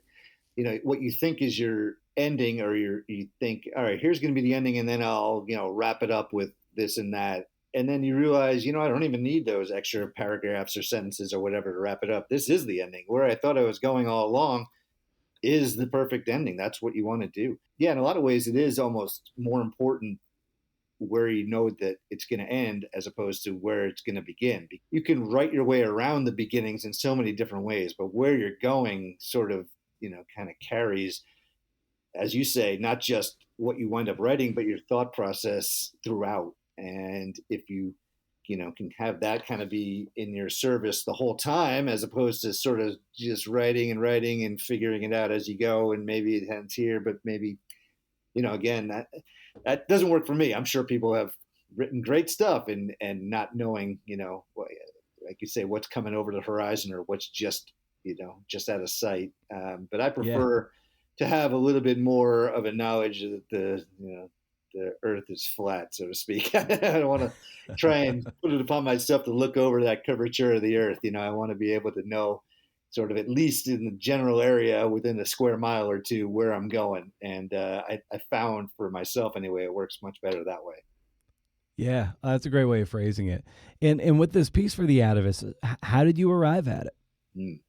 what you think is your ending, or you think, all right, here's going to be the ending, and then I'll, wrap it up with this and that. And then you realize, I don't even need those extra paragraphs or sentences or whatever to wrap it up. This is the ending. Where I thought I was going all along is the perfect ending. That's what you want to do. Yeah, in a lot of ways, it is almost more important where you know that it's going to end as opposed to where it's going to begin. You can write your way around the beginnings in so many different ways, but where you're going sort of, kind of carries, as you say, not just what you wind up writing, but your thought process throughout. And if you, can have that kind of be in your service the whole time, as opposed to sort of just writing and figuring it out as you go, and maybe it ends here, but maybe, again, that doesn't work for me. I'm sure people have written great stuff and not knowing, like you say, what's coming over the horizon, or what's just out of sight. But I prefer to have a little bit more of a knowledge that the earth is flat, so to speak. I don't want to try and put it upon myself to look over that curvature of the earth. I want to be able to know, sort of, at least in the general area within a square mile or two, where I'm going. And I found, for myself anyway, it works much better that way. Yeah, that's a great way of phrasing it. And with this piece for The Atavist, how did you arrive at it?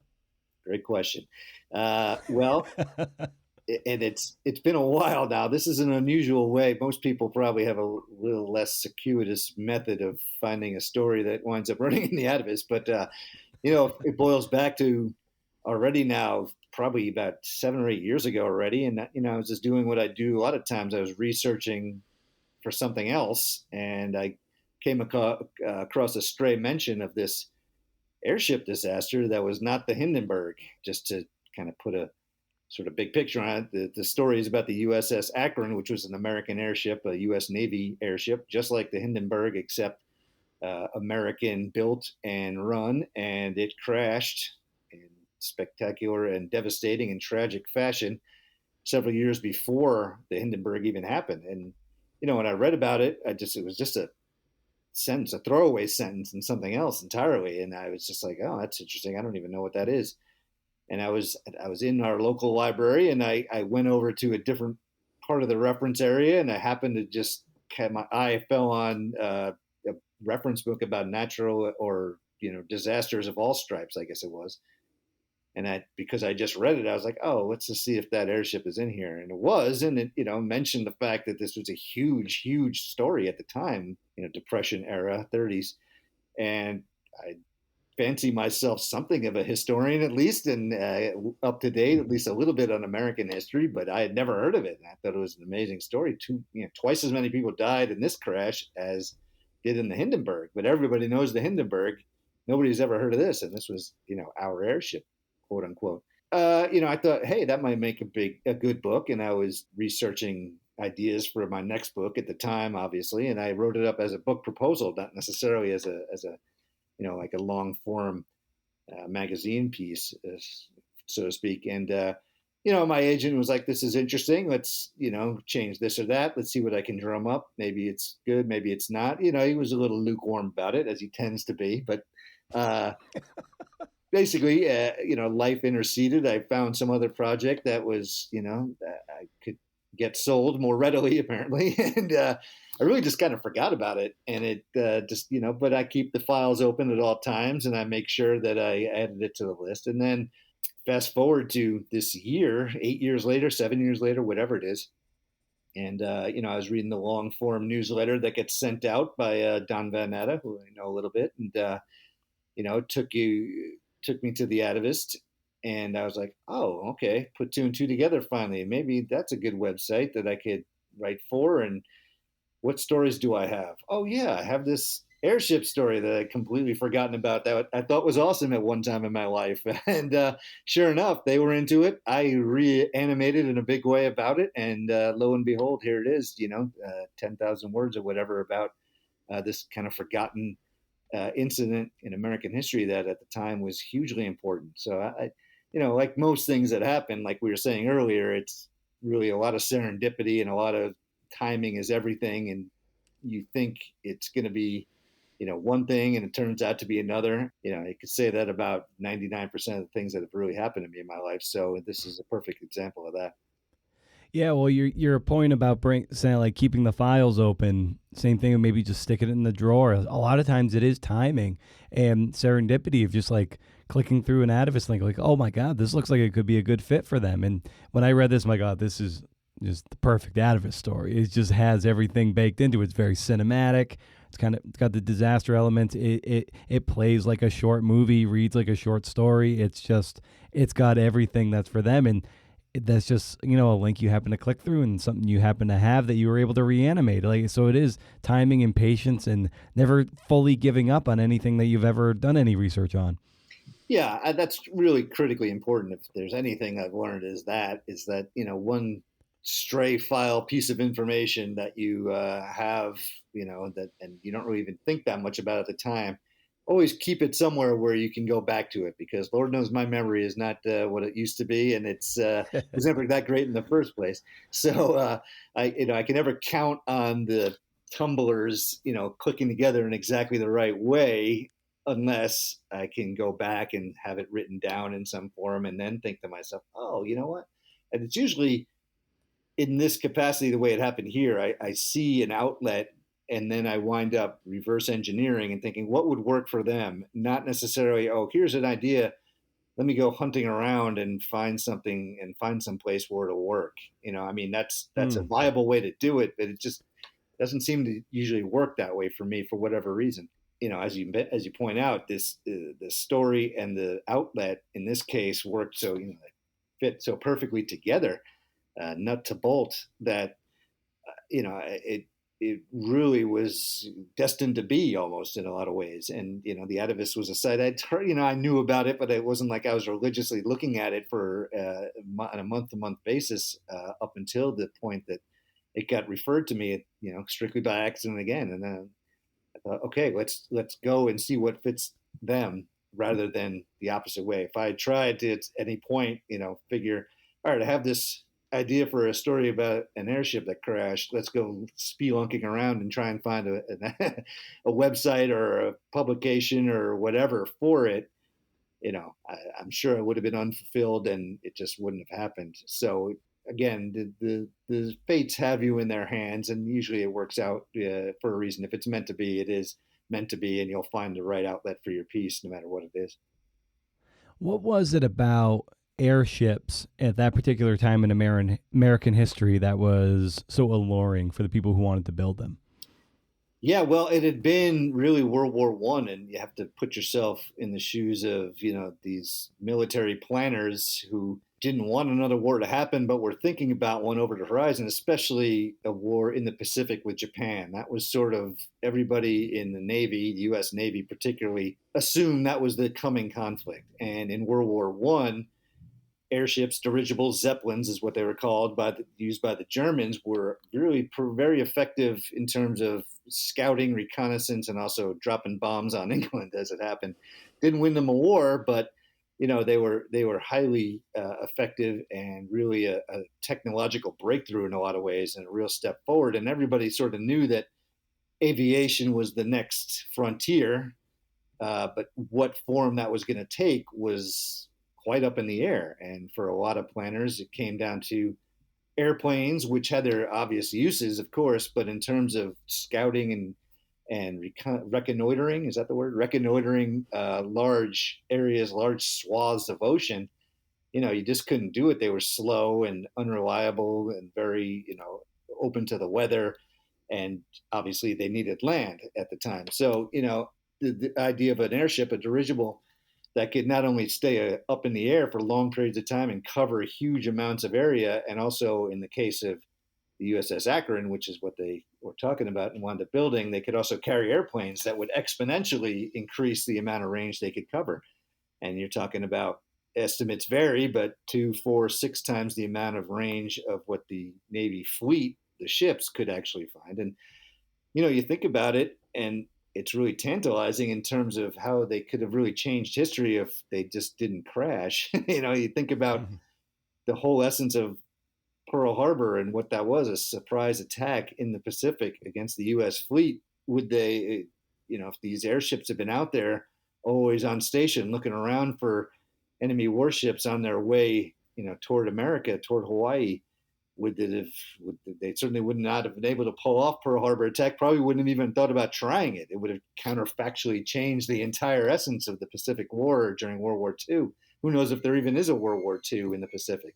Great question. Well, and it's been a while now. This is an unusual way. Most people probably have a little less circuitous method of finding a story that winds up running in the Atavist. But it boils back to already now, probably about 7 or 8 years ago already. And I was just doing what I do a lot of times. I was researching for something else, and I came across a stray mention of this airship disaster that was not the Hindenburg. Just to kind of put a sort of big picture on it, the story is about the USS Akron, which was an American airship, a U.S. Navy airship, just like the Hindenburg, except American built and run, and it crashed in spectacular and devastating and tragic fashion several years before the Hindenburg even happened. And when I read about it, it was just a sentence, a throwaway sentence, and something else entirely. And I was just like, oh, that's interesting. I don't even know what that is. And I was in our local library, and I went over to a different part of the reference area, and I happened to just my eye fell on a reference book about natural or disasters of all stripes, I guess it was. And because I just read it, I was like, oh, let's just see if that airship is in here. And it was, and it mentioned the fact that this was a huge, huge story at the time, Depression era, 30s, and I fancy myself something of a historian at least, and up to date at least a little bit on American history, but I had never heard of it. And I thought it was an amazing story. Twice as many people died in this crash as did in the Hindenburg, but everybody knows the Hindenburg. Nobody's ever heard of this, and this was our airship, quote unquote. I thought, hey, that might make a good book, and I was researching ideas for my next book at the time, obviously, and I wrote it up as a book proposal, not necessarily as a like a long form magazine piece, so to speak. And, my agent was like, this is interesting. Let's, change this or that. Let's see what I can drum up. Maybe it's good. Maybe it's not. He was a little lukewarm about it, as he tends to be. But basically, life interceded. I found some other project that was, I could get sold more readily, apparently. And I really just kind of forgot about it. And it just, but I keep the files open at all times, and I make sure that I added it to the list. And then fast forward to this year, 8 years later, 7 years later, whatever it is. And, I was reading the long form newsletter that gets sent out by Don Van Natta, who I know a little bit. And, took me to the Atavist. And I was like, oh, okay, put two and two together finally. Maybe that's a good website that I could write for. And what stories do I have? Oh, yeah, I have this airship story that I'd completely forgotten about that I thought was awesome at one time in my life. And sure enough, they were into it. I reanimated in a big way about it. And lo and behold, here it is, 10,000 words or whatever about this kind of forgotten incident in American history that at the time was hugely important. So I like most things that happen, like we were saying earlier, it's really a lot of serendipity and a lot of timing is everything. And you think it's going to be, one thing and it turns out to be another. You could say that about 99% of the things that have really happened to me in my life. So this is a perfect example of that. Yeah, well, your point about saying like keeping the files open, same thing, maybe just stick it in the drawer. A lot of times it is timing and serendipity of just like clicking through an Atavist link, like, oh my God, this looks like it could be a good fit for them. And when I read this, my God, this is just the perfect Atavist story. It just has everything baked into it. It's very cinematic. It's got the disaster elements. It plays like a short movie, reads like a short story. It's got everything that's for them. And that's just, a link you happen to click through and something you happen to have that you were able to reanimate. Like, so it is timing and patience and never fully giving up on anything that you've ever done any research on. Yeah, that's really critically important. If there's anything I've learned is that, one stray file piece of information that you have, that, and you don't really even think that much about at the time, always keep it somewhere where you can go back to it, because Lord knows my memory is not what it used to be, and it's never that great in the first place. So I can never count on the tumblers, clicking together in exactly the right way, unless I can go back and have it written down in some form, and then think to myself, oh, you know what? And it's usually in this capacity, the way it happened here. I see an outlet, and then I wind up reverse engineering and thinking what would work for them, not necessarily, oh, here's an idea let me go hunting around and find something and find some place where it'll work. I mean, that's a viable way to do it, but it just doesn't seem to usually work that way for me for whatever reason. As you point out, the story and the outlet in this case worked so fit so perfectly together, nut to bolt, that it really was destined to be almost in a lot of ways. And the Atavist was a site I knew about it, but it wasn't like I was religiously looking at it for on a month-to-month basis up until the point that it got referred to me, strictly by accident again. And then I thought, okay, let's go and see what fits them rather than the opposite way. If I had tried to at any point, figure, all right, I have this idea for a story about an airship that crashed. Let's go spelunking around and try and find a website or a publication or whatever for it. I'm sure it would have been unfulfilled and it just wouldn't have happened. So again, the fates have you in their hands, and usually it works out for a reason. If it's meant to be, it is meant to be, and you'll find the right outlet for your piece, no matter what it is. What was it about airships at that particular time in American history that was so alluring for the people who wanted to build them? Yeah, well, it had been really World War I, and you have to put yourself in the shoes of, these military planners who didn't want another war to happen, but were thinking about one over the horizon, especially a war in the Pacific with Japan. That was sort of everybody in the Navy, the U.S. Navy particularly, assumed that was the coming conflict. And in World War I, airships, dirigibles, zeppelins is what they were called, used by the Germans, were really very effective in terms of scouting, reconnaissance, and also dropping bombs on England as it happened. Didn't win them a war, but they were highly effective and really a technological breakthrough in a lot of ways and a real step forward. And everybody sort of knew that aviation was the next frontier, but what form that was going to take was quite up in the air. And for a lot of planners, it came down to airplanes, which had their obvious uses, of course, but in terms of scouting and reconnoitering, is that the word? Reconnoitering large areas, large swaths of ocean, you just couldn't do it. They were slow and unreliable and very, open to the weather. And obviously they needed land at the time. So, the idea of an airship, a dirigible, that could not only stay up in the air for long periods of time and cover huge amounts of area, and also in the case of the USS Akron, which is what they were talking about and wound up building, they could also carry airplanes that would exponentially increase the amount of range they could cover. And you're talking about, estimates vary, but 2, 4, 6 times the amount of range of what the Navy fleet, the ships, could actually find. And, you think about it, and it's really tantalizing in terms of how they could have really changed history if they just didn't crash. You think about the whole essence of Pearl Harbor and what that was, a surprise attack in the Pacific against the U.S. fleet. Would they, if these airships had been out there always on station looking around for enemy warships on their way, toward America, toward Hawaii, they certainly would not have been able to pull off Pearl Harbor attack, probably wouldn't have even thought about trying it. It would have counterfactually changed the entire essence of the Pacific War during World War II. Who knows if there even is a World War II in the Pacific,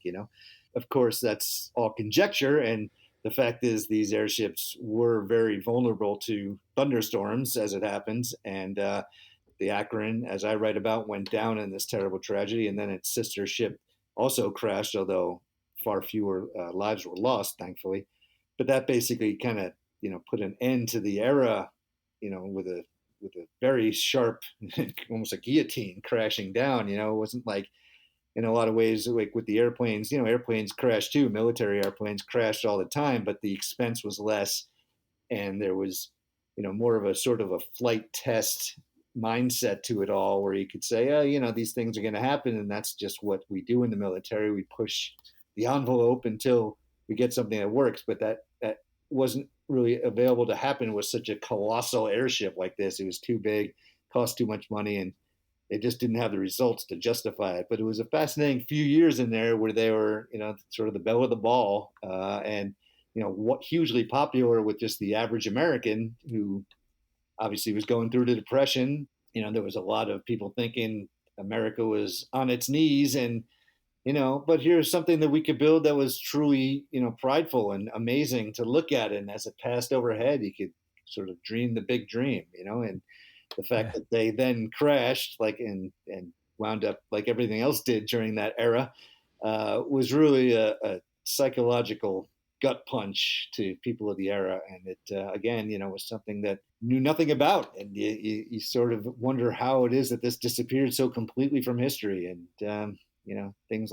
Of course, that's all conjecture. And the fact is these airships were very vulnerable to thunderstorms, as it happens. And the Akron, as I write about, went down in this terrible tragedy. And then its sister ship also crashed, although far fewer lives were lost, thankfully. But that basically kind of, put an end to the era, with a very sharp, almost a guillotine crashing down. It wasn't like, in a lot of ways, like with the airplanes, airplanes crash too. Military airplanes crashed all the time, but the expense was less. And there was, more of a sort of a flight test mindset to it all, where you could say, oh, these things are going to happen. And that's just what we do in the military. We push the envelope until we get something that works. But that wasn't really available to happen with such a colossal airship like this. It was too big, cost too much money, and they just didn't have the results to justify it. But it was a fascinating few years in there where they were, sort of the belle of the ball, and what hugely popular with just the average American who obviously was going through the Depression. There was a lot of people thinking America was on its knees, and but here's something that we could build that was truly, prideful and amazing to look at. And as it passed overhead, you could sort of dream the big dream, and the fact that they then crashed, and wound up like everything else did during that era, was really a psychological gut punch to people of the era. And it, again, was something that knew nothing about. And you sort of wonder how it is that this disappeared so completely from history. And, things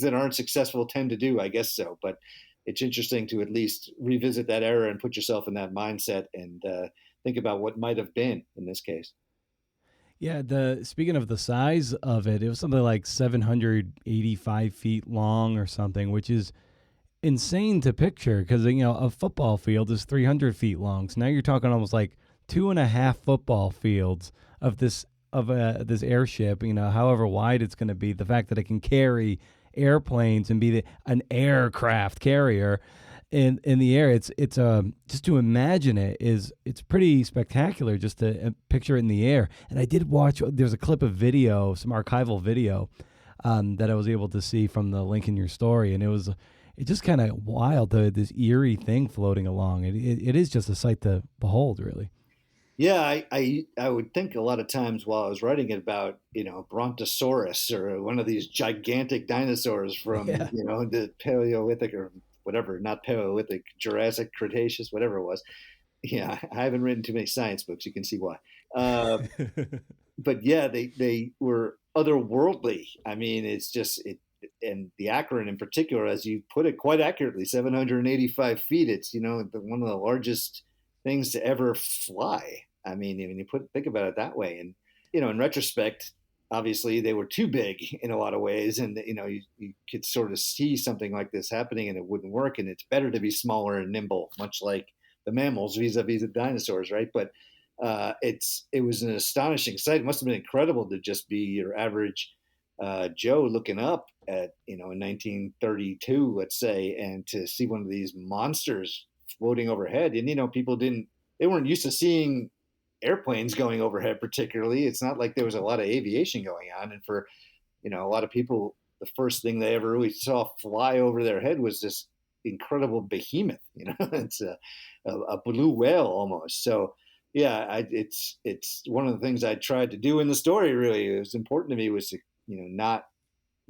that aren't successful tend to do, I guess so. But it's interesting to at least revisit that era and put yourself in that mindset and think about what might have been in this case. Yeah, speaking of the size of it, it was something like 785 feet long or something, which is insane to picture because a football field is 300 feet long. So now you're talking almost like 2.5 football fields of this airship. However wide it's going to be, the fact that it can carry airplanes and be an aircraft carrier in the air. It's just to imagine it's pretty spectacular just to picture it in the air. And I did watch. There's a clip of video, some archival video, that I was able to see from the link in your story, and it's just kind of wild, this eerie thing floating along. It is just a sight to behold, really. Yeah, I would think a lot of times while I was writing it about, Brontosaurus or one of these gigantic dinosaurs from, the Paleolithic or whatever, not Paleolithic, Jurassic, Cretaceous, whatever it was. Yeah, I haven't written too many science books. You can see why. But yeah, they were otherworldly. I mean, it's just and the Akron in particular, as you put it quite accurately, 785 feet. It's one of the largest things to ever fly. I mean, when you think about it that way, and in retrospect, obviously they were too big in a lot of ways, and you could sort of see something like this happening, and it wouldn't work. And it's better to be smaller and nimble, much like the mammals vis-a-vis the dinosaurs, right? But it was an astonishing sight. It must have been incredible to just be your average Joe looking up at in 1932, let's say, and to see one of these monsters floating overhead. And people weren't used to seeing airplanes going overhead particularly. It's not like there was a lot of aviation going on, and for a lot of people, the first thing they ever really saw fly over their head was this incredible behemoth. It's a blue whale almost. So yeah, it's one of the things I tried to do in the story. Really, it was important to me was to not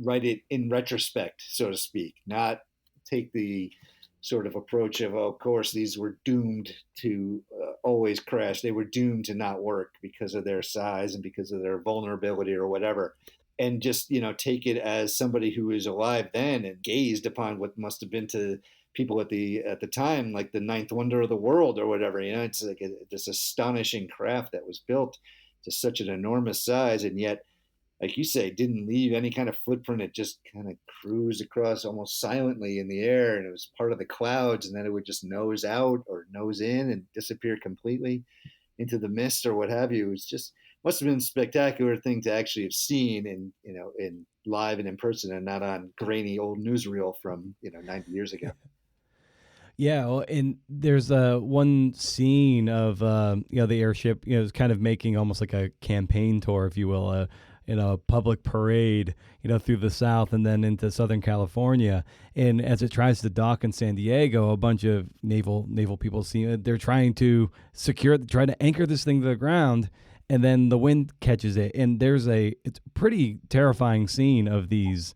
write it in retrospect, so to speak, not take the sort of approach of, of course, these were doomed to always crash. They were doomed to not work because of their size and because of their vulnerability or whatever. And just, take it as somebody who was alive then and gazed upon what must have been to people at the time, like the ninth wonder of the world or whatever. It's like this astonishing craft that was built to such an enormous size, and yet, like you say, didn't leave any kind of footprint. It just kind of cruised across almost silently in the air, and it was part of the clouds, and then it would just nose out or nose in and disappear completely into the mist or what have you. It was just must have been a spectacular thing to actually have seen in live and in person, and not on grainy old newsreel from 90 years ago. Yeah, well, and there's one scene of the airship, it's kind of making almost like a campaign tour, if you will, a public parade, through the South and then into Southern California. And as it tries to dock in San Diego, a bunch of naval people see it. They're trying to try to anchor this thing to the ground, and then the wind catches it. And it's a pretty terrifying scene of these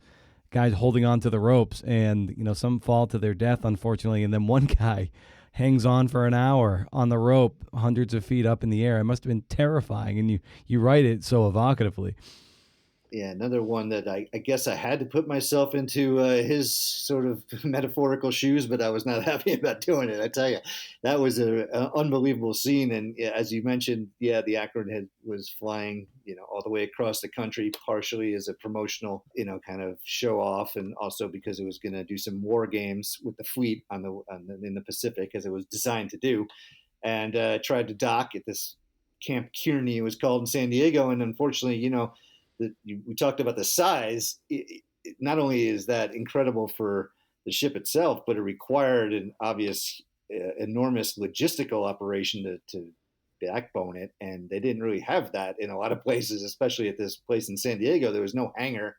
guys holding on to the ropes, and some fall to their death, unfortunately, and then one guy hangs on for an hour on the rope hundreds of feet up in the air. It must have been terrifying, and you write it so evocatively. Yeah, another one that I guess I had to put myself into his sort of metaphorical shoes, but I was not happy about doing it. I tell you, that was an unbelievable scene. And as you mentioned, the Akron was flying, all the way across the country, partially as a promotional, kind of show off, and also because it was going to do some war games with the fleet in the Pacific, as it was designed to do, and tried to dock at this Camp Kearney, it was called, in San Diego, and unfortunately, we talked about the size. Not only is that incredible for the ship itself, but it required an obvious, enormous logistical operation to backbone it. And they didn't really have that in a lot of places, especially at this place in San Diego. There was no hangar,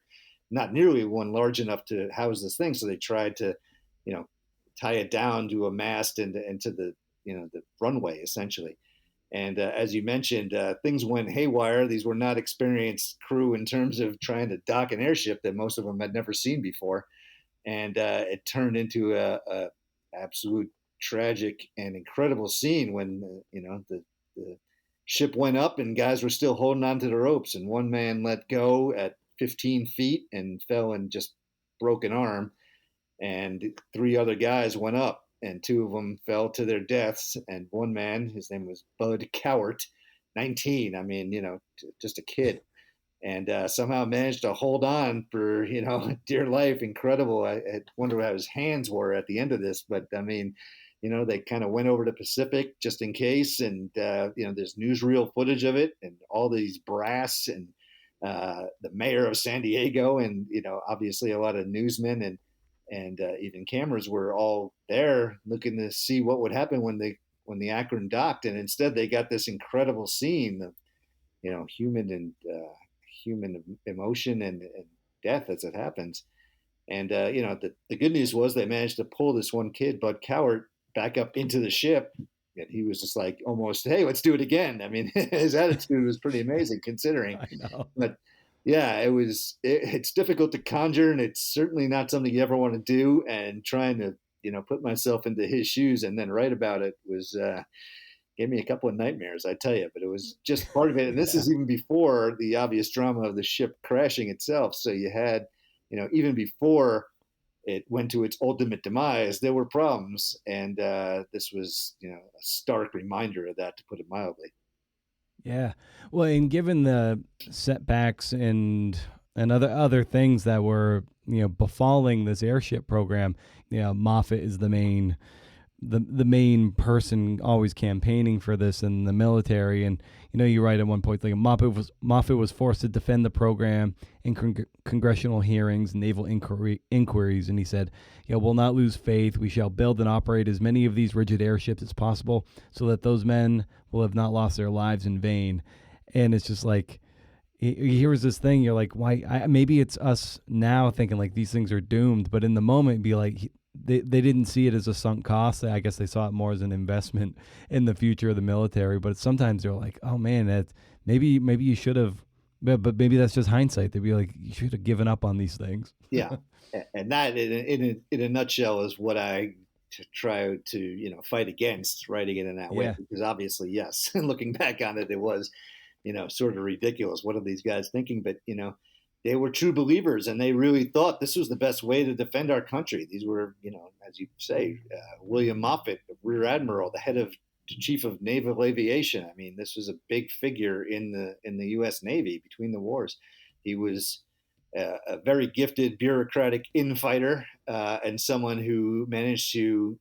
not nearly one large enough to house this thing. So they tried to, tie it down to a mast and to the, the runway essentially. And as you mentioned, things went haywire. These were not experienced crew in terms of trying to dock an airship that most of them had never seen before. And it turned into a absolute tragic and incredible scene when, the ship went up and guys were still holding on to the ropes. And one man let go at 15 feet and fell and just broke an arm. And 3 other guys went up. And 2 of them fell to their deaths. And one man, his name was Bud Cowart, 19. I mean, just a kid, and somehow managed to hold on for, dear life. Incredible. I wonder how his hands were at the end of this. But I mean, they kind of went over the Pacific just in case. And, there's newsreel footage of it and all these brass and the mayor of San Diego and, obviously a lot of newsmen and even cameras were all there looking to see what would happen when the Akron docked, and instead they got this incredible scene of human emotion and death as it happens. And the good news was they managed to pull this one kid, Bud Cowart, back up into the ship, and he was just like almost, hey, let's do it again. I mean, his attitude was pretty amazing considering. I know. But yeah, it's difficult to conjure, and it's certainly not something you ever want to do. And trying to, put myself into his shoes and then write about it was, gave me a couple of nightmares, I tell you, but it was just part of it. And this is even before the obvious drama of the ship crashing itself. So you had, even before it went to its ultimate demise, there were problems. And this was, a stark reminder of that, to put it mildly. Yeah. Well, and given the setbacks and other things that were, befalling this airship program, Moffett is the main person always campaigning for this in the military. And, you write at one point, like Moffett was forced to defend the program in congressional hearings and naval inquiries. And he said, we'll not lose faith. We shall build and operate as many of these rigid airships as possible so that those men will have not lost their lives in vain. And it's just like, here's this thing. You're like, why? Maybe it's us now thinking like these things are doomed, but in the moment be like, they didn't see it as a sunk cost. I guess they saw it more as an investment in the future of the military. But sometimes they're like, oh man, that maybe you should have, but maybe that's just hindsight. They'd be like, you should have given up on these things. Yeah. And that in a nutshell is what I try to, fight against writing it in that way, because obviously, yes, looking back on it, it was, sort of ridiculous. What are these guys thinking? But, they were true believers, and they really thought this was the best way to defend our country. These were, as you say, William Moffett, Rear Admiral, the head of Chief of Naval Aviation. I mean, this was a big figure in the U.S. Navy between the wars. He was a very gifted bureaucratic infighter and someone who managed to,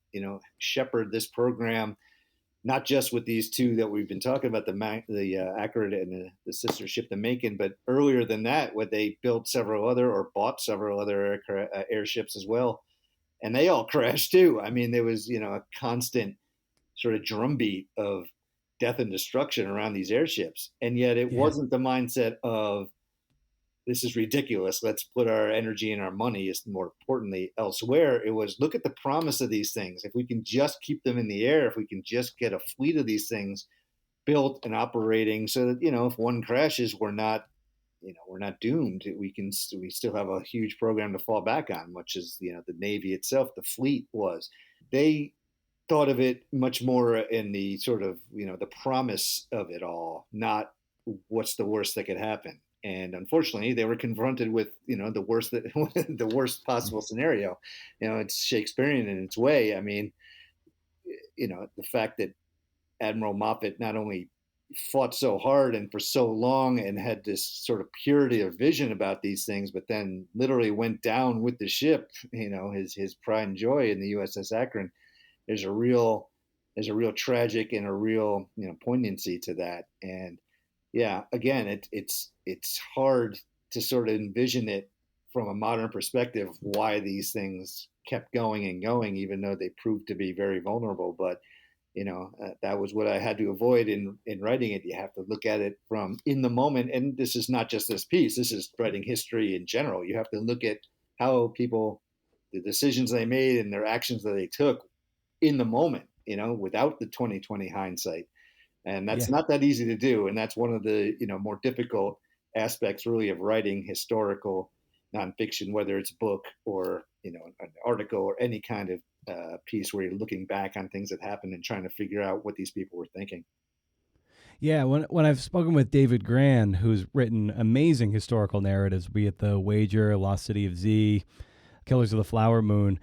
shepherd this program, not just with these 2 that we've been talking about, the Akron and the sister ship, the Macon, but earlier than that, when they built several other or bought several other airships as well. And they all crashed too. I mean, there was, a constant sort of drumbeat of death and destruction around these airships. And yet it wasn't the mindset of, this is ridiculous, let's put our energy and our money, is more importantly, elsewhere. It was, look at the promise of these things. If we can just keep them in the air, if we can just get a fleet of these things built and operating so that, if one crashes, we're not doomed. We still have a huge program to fall back on, much as, the Navy itself, the fleet was. They thought of it much more in the sort of, the promise of it all, not what's the worst that could happen. And unfortunately, they were confronted with, the worst possible scenario. It's Shakespearean in its way. I mean, the fact that Admiral Moffett not only fought so hard and for so long and had this sort of purity of vision about these things, but then literally went down with the ship, his pride and joy in the USS Akron. There's a real tragic and a real, poignancy to that. And yeah, again, it's hard to sort of envision it from a modern perspective, why these things kept going and going, even though they proved to be very vulnerable. But that was what I had to avoid in writing it. You have to look at it from in the moment. And this is not just this piece, this is writing history in general. You have to look at how people, the decisions they made and their actions that they took in the moment, without the 2020 hindsight. And that's Yeah. not that easy to do. And that's one of the, more difficult aspects really of writing historical nonfiction, whether it's a book or, an article or any kind of piece where you're looking back on things that happened and trying to figure out what these people were thinking. Yeah, when I've spoken with David Gran, who's written amazing historical narratives, be it The Wager, Lost City of Z, Killers of the Flower Moon,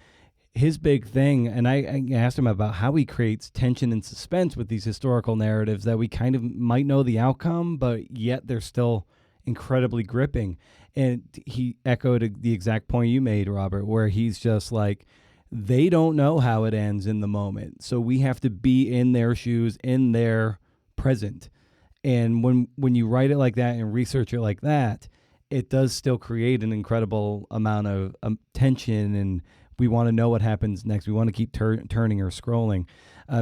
his big thing, and I asked him about how he creates tension and suspense with these historical narratives that we kind of might know the outcome, but yet they're still incredibly gripping. And he echoed the exact point you made, Robert, where he's just like, they don't know how it ends in the moment. So we have to be in their shoes, in their present. And when you write it like that and research it like that, it does still create an incredible amount of tension, and we want to know what happens next. We want to keep turning or scrolling,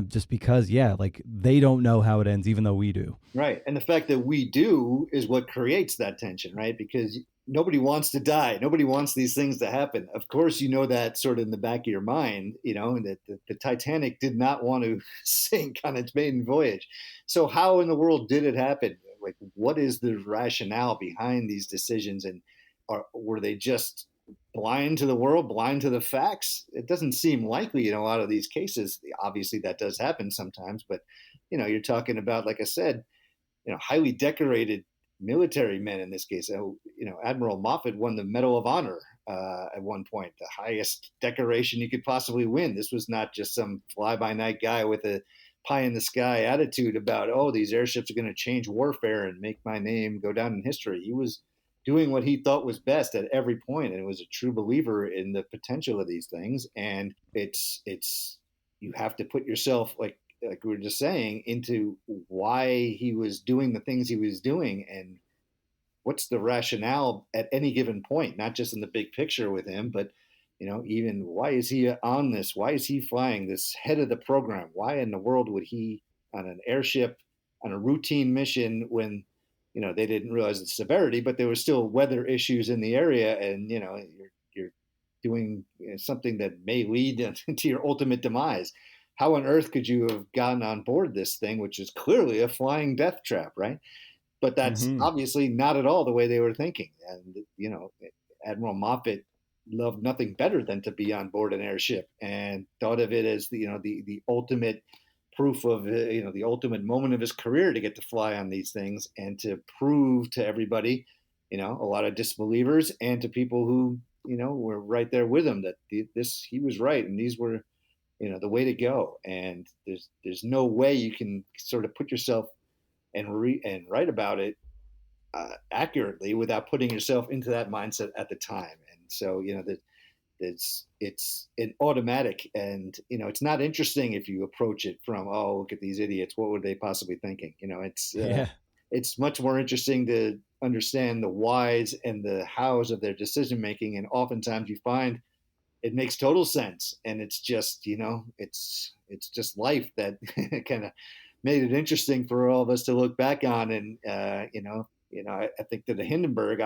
just because, like they don't know how it ends, even though we do. Right. And the fact that we do is what creates that tension, right? Because nobody wants to die. Nobody wants these things to happen. Of course, that sort of in the back of your mind, and that the Titanic did not want to sink on its maiden voyage. So how in the world did it happen? Like, what is the rationale behind these decisions? And were they just blind to the world, blind to the facts? It doesn't seem likely in a lot of these cases. Obviously, that does happen sometimes, but you're talking about, like I said, highly decorated military men in this case. Admiral Moffat won the Medal of Honor at one point, the highest decoration you could possibly win. This was not just some fly-by-night guy with a pie-in-the-sky attitude about, these airships are going to change warfare and make my name go down in history. He was doing what he thought was best at every point, and was a true believer in the potential of these things. And it's you have to put yourself, like we were just saying, into why he was doing the things he was doing, and what's the rationale at any given point, not just in the big picture with him, but even why is he on this? Why is he flying this head of the program? Why in the world would he on an airship on a routine mission when they didn't realize the severity, but there were still weather issues in the area, and you're doing something that may lead to your ultimate demise. How on earth could you have gotten on board this thing, which is clearly a flying death trap, right? But that's obviously not at all the way they were thinking. And Admiral Moffat loved nothing better than to be on board an airship, and thought of it as the ultimate proof of the ultimate moment of his career, to get to fly on these things and to prove to everybody, a lot of disbelievers and to people who were right there with him, that he was right, and these were the way to go. And there's no way you can sort of put yourself and write about it accurately without putting yourself into that mindset at the time. And so that it's an automatic, and it's not interesting if you approach it from, look at these idiots, what were they possibly thinking? It's much more interesting to understand the whys and the hows of their decision making, and oftentimes you find it makes total sense, and it's just it's just life that kind of made it interesting for all of us to look back on. And I think that the Hindenburg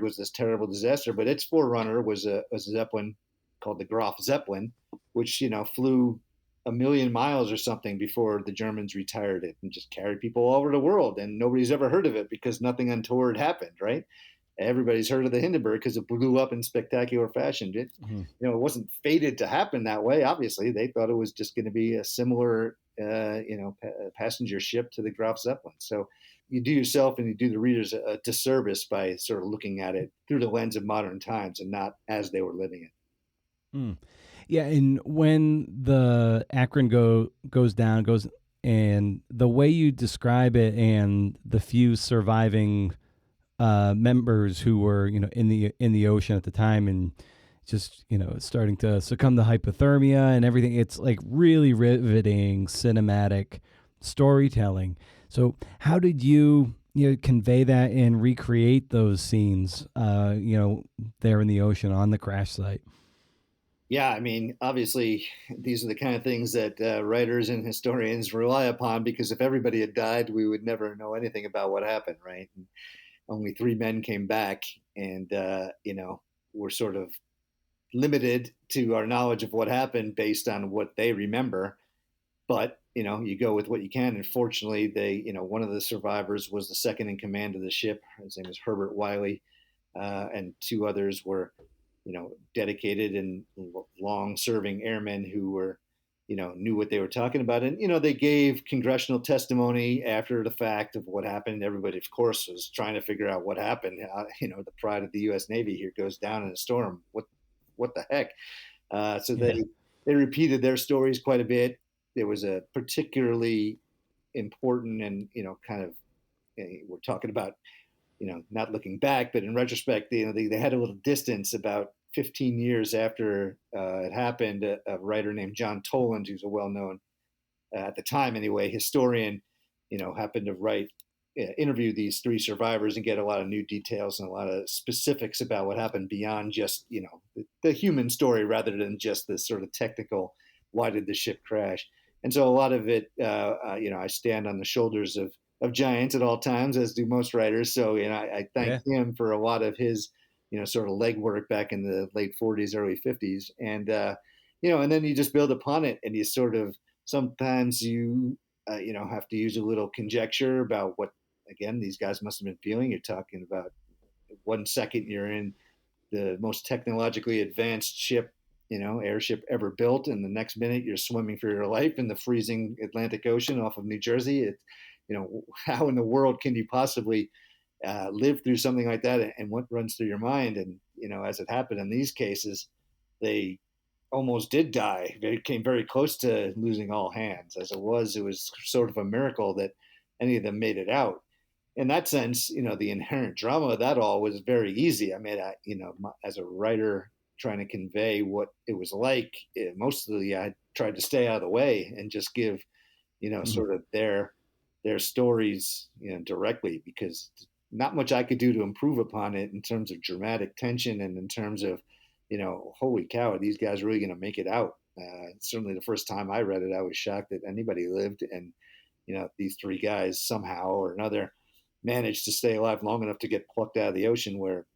was this terrible disaster, but its forerunner was a Zeppelin called the Graf Zeppelin, which flew 1 million miles or something before the Germans retired it, and just carried people all over the world, and nobody's ever heard of it because nothing untoward happened, right? Everybody's heard of the Hindenburg because it blew up in spectacular fashion. It wasn't fated to happen that way. Obviously, they thought it was just going to be a similar passenger ship to the Graf Zeppelin. So you do yourself and you do the readers a disservice by sort of looking at it through the lens of modern times and not as they were living it. Yeah, and when the Akron goes down, and the way you describe it, and the few surviving members who were in the ocean at the time, and just starting to succumb to hypothermia and everything, it's like really riveting cinematic storytelling. So how did you convey that and recreate those scenes there in the ocean on the crash site? Yeah, I mean, obviously, these are the kind of things that writers and historians rely upon because if everybody had died, we would never know anything about what happened, right? And only three men came back, and we're sort of limited to our knowledge of what happened based on what they remember. But you go with what you can. And fortunately, one of the survivors was the second in command of the ship. His name was Herbert Wiley, and two others were dedicated and long-serving airmen who were, knew what they were talking about. And, they gave congressional testimony after the fact of what happened. Everybody, of course, was trying to figure out what happened. The pride of the U.S. Navy here goes down in a storm. What the heck? So they repeated their stories quite a bit. There was a particularly important and, kind of, we're talking about, not looking back, but in retrospect, they had a little distance about 15 years after it happened. A writer named John Toland, who's a well-known, at the time anyway, historian, happened to interview these three survivors and get a lot of new details and a lot of specifics about what happened beyond just, the human story rather than just the sort of technical, why did the ship crash? And so a lot of it, I stand on the shoulders of giants at all times, as do most writers. So, I thank him for a lot of his, sort of legwork back in the late 40s, early 50s. And, and then you just build upon it and you sort of, sometimes you, have to use a little conjecture about what, again, these guys must have been feeling. You're talking about 1 second you're in the most technologically advanced ship, airship ever built. And the next minute you're swimming for your life in the freezing Atlantic Ocean off of New Jersey. How in the world can you possibly live through something like that? And what runs through your mind? And, as it happened in these cases, they almost did die. They came very close to losing all hands. As it was sort of a miracle that any of them made it out. In that sense, the inherent drama of that all was very easy. I mean, as a writer trying to convey what it was like, mostly I tried to stay out of the way and just give, sort of their stories, directly, because not much I could do to improve upon it in terms of dramatic tension and in terms of, holy cow, are these guys really going to make it out? Certainly the first time I read it, I was shocked that anybody lived. And, these three guys somehow or another managed to stay alive long enough to get plucked out of the ocean where,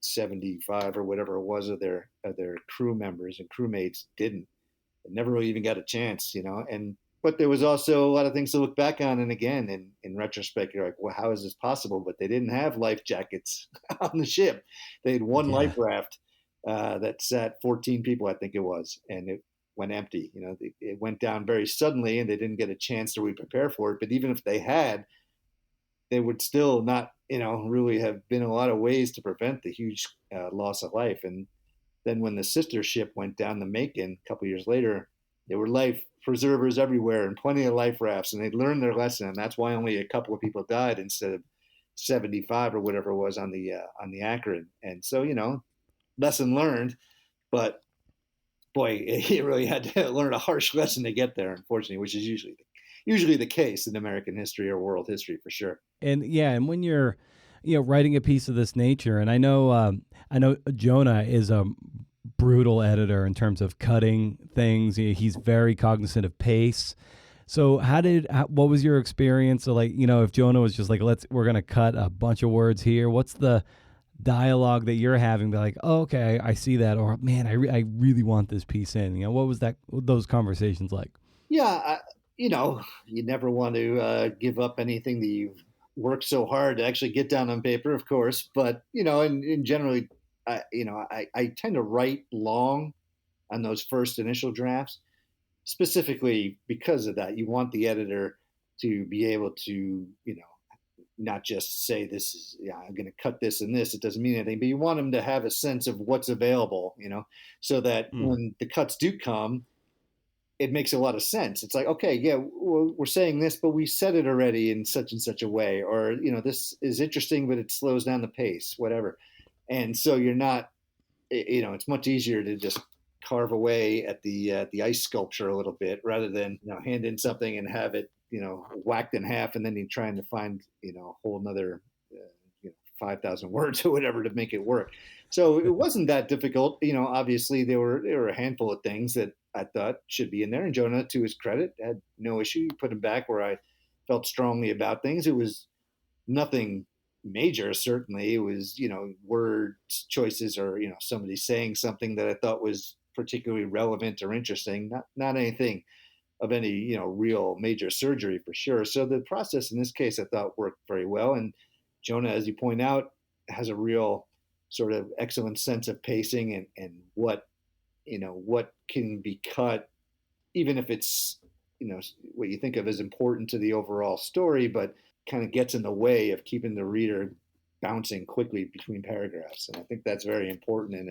75 or whatever it was of their crew members and crewmates didn't. They never really even got a chance, but there was also a lot of things to look back on. And again, in retrospect, you're like, well, how is this possible? But they didn't have life jackets on the ship. They had one life raft that sat 14 people, I think it was, and it went empty. It went down very suddenly and they didn't get a chance to re-prepare for it. But even if they had, they would still not, really have been a lot of ways to prevent the huge loss of life. And then when the sister ship went down, the Macon, a couple of years later, there were life preservers everywhere and plenty of life rafts, and they'd learned their lesson. And that's why only a couple of people died instead of 75 or whatever it was on the Akron. And so, lesson learned, but boy, you really had to learn a harsh lesson to get there, unfortunately, which is usually the case in American history or world history for sure. And when you're, writing a piece of this nature, and I know Jonah is a brutal editor in terms of cutting things. He's very cognizant of pace. So what was your experience? So if Jonah was just like, we're going to cut a bunch of words here. What's the dialogue that you're having? Be like, oh, okay, I see that. Or man, I really want this piece in, what was those conversations like? Yeah. You never want to give up anything that you've worked so hard to actually get down on paper, of course. But, in generally, I tend to write long on those first initial drafts, specifically because of that. You want the editor to be able to, not just say this is, I'm going to cut this and this, it doesn't mean anything, but you want them to have a sense of what's available, so that when the cuts do come, it makes a lot of sense. It's like, okay, yeah, we're saying this, but we said it already in such and such a way, or, this is interesting, but it slows down the pace, whatever. And so you're not, it's much easier to just carve away at the ice sculpture a little bit rather than, hand in something and have it, whacked in half. And then you're trying to find, a whole nother, 5,000 words or whatever to make it work. So it wasn't that difficult. Obviously there were a handful of things that I thought should be in there. And Jonah, to his credit, had no issue. He put him back where I felt strongly about things. It was nothing major, certainly. It was, word choices or, somebody saying something that I thought was particularly relevant or interesting. Not anything of any, real major surgery for sure. So the process in this case, I thought worked very well. And Jonah, as you point out, has a real sort of excellent sense of pacing and what can be cut, even if it's, what you think of as important to the overall story, but kind of gets in the way of keeping the reader bouncing quickly between paragraphs. And I think that's very important. And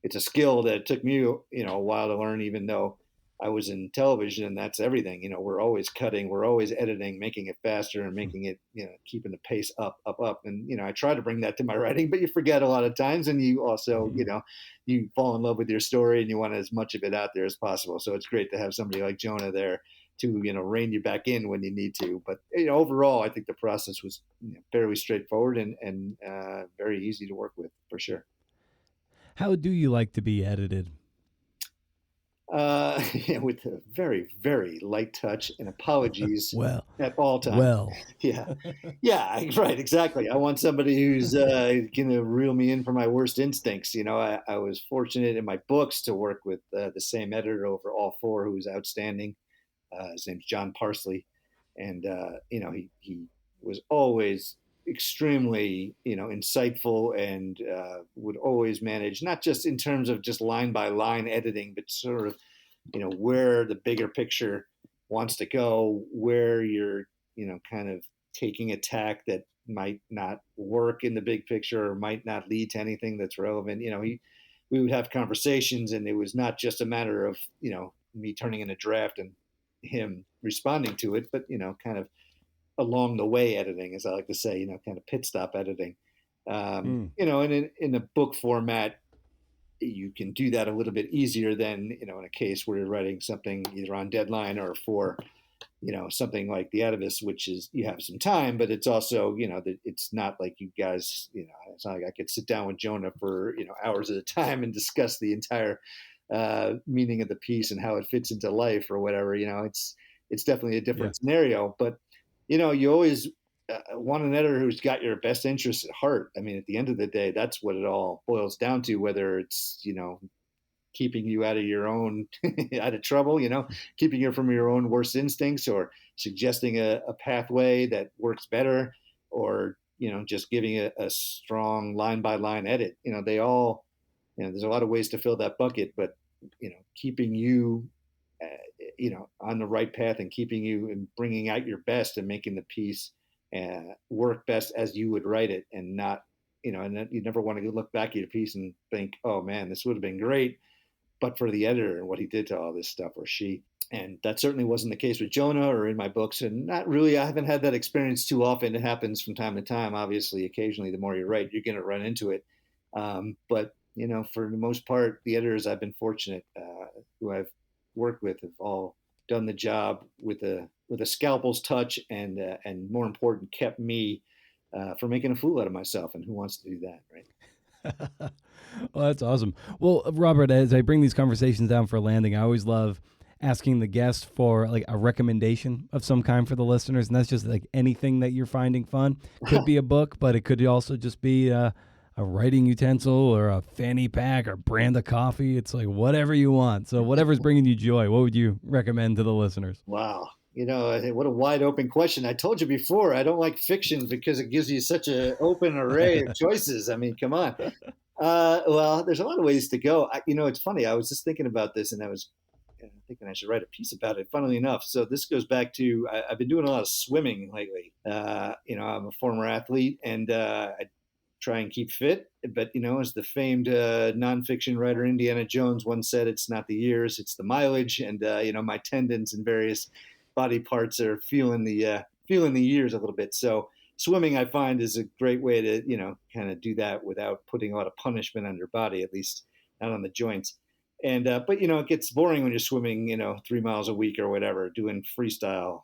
it's a skill that took me, a while to learn, even though I was in television, and that's everything. We're always cutting, we're always editing, making it faster and making it, keeping the pace up. And, I try to bring that to my writing, but you forget a lot of times. And you also, you fall in love with your story and you want as much of it out there as possible. So it's great to have somebody like Jonah there to, rein you back in when you need to. But, overall, I think the process was fairly straightforward and very easy to work with for sure. How do you like to be edited? With a very, very light touch and apologies at all times. Yeah, right, exactly. I want somebody who's going to reel me in for my worst instincts. I was fortunate in my books to work with the same editor over all four, who was outstanding. His name's John Parsley, and he was always extremely insightful and would always manage, not just in terms of just line by line editing, but sort of where the bigger picture wants to go, where you're kind of taking a tack that might not work in the big picture or might not lead to anything that's relevant. We would have conversations, and it was not just a matter of me turning in a draft and him responding to it, but kind of along the way editing, as I like to say, kind of pit stop editing. And in a book format, you can do that a little bit easier than, in a case where you're writing something either on deadline or for, something like The Atavist, which is, you have some time, but it's also, it's not like you guys, it's not like I could sit down with Jonah for, hours at a time and discuss the entire meaning of the piece and how it fits into life or whatever. It's definitely a different scenario, but you always want an editor who's got your best interests at heart. I mean, at the end of the day, that's what it all boils down to, whether it's, keeping you out of your own, out of trouble, keeping you from your own worst instincts, or suggesting a pathway that works better, or, just giving a strong line by line edit. They all, there's a lot of ways to fill that bucket, but, keeping you on the right path and keeping you and bringing out your best and making the piece work best as you would write it, and not, and you never want to look back at your piece and think, oh man, this would have been great, but for the editor and what he did to all this stuff, or she. And that certainly wasn't the case with Jonah or in my books. And not really, I haven't had that experience too often. It happens from time to time. Obviously, occasionally, the more you write, you're going to run into it. But, for the most part, the editors I've been fortunate who I've worked with have all done the job with a scalpel's touch, and more important, kept me from making a fool out of myself. And who wants to do that, right? Well, that's awesome. Well, Robert, as I bring these conversations down for landing, I always love asking the guest for like a recommendation of some kind for the listeners. And that's just like anything that you're finding fun. Could be a book, but it could also just be a writing utensil or a fanny pack or brand of coffee. It's like whatever you want. So whatever's bringing you joy, what would you recommend to the listeners? Wow. What a wide open question. I told you before, I don't like fiction because it gives you such an open array of choices. I mean, come on. Well, there's a lot of ways to go. It's funny. I was just thinking about this, and I was thinking I should write a piece about it, funnily enough. So this goes back to, I've been doing a lot of swimming lately. I'm a former athlete, and I try and keep fit. But, as the famed nonfiction writer Indiana Jones once said, it's not the years, it's the mileage. And, my tendons and various body parts are feeling the years a little bit. So swimming, I find, is a great way to, kind of do that without putting a lot of punishment on your body, at least not on the joints. And, but, it gets boring when you're swimming, 3 miles a week or whatever, doing freestyle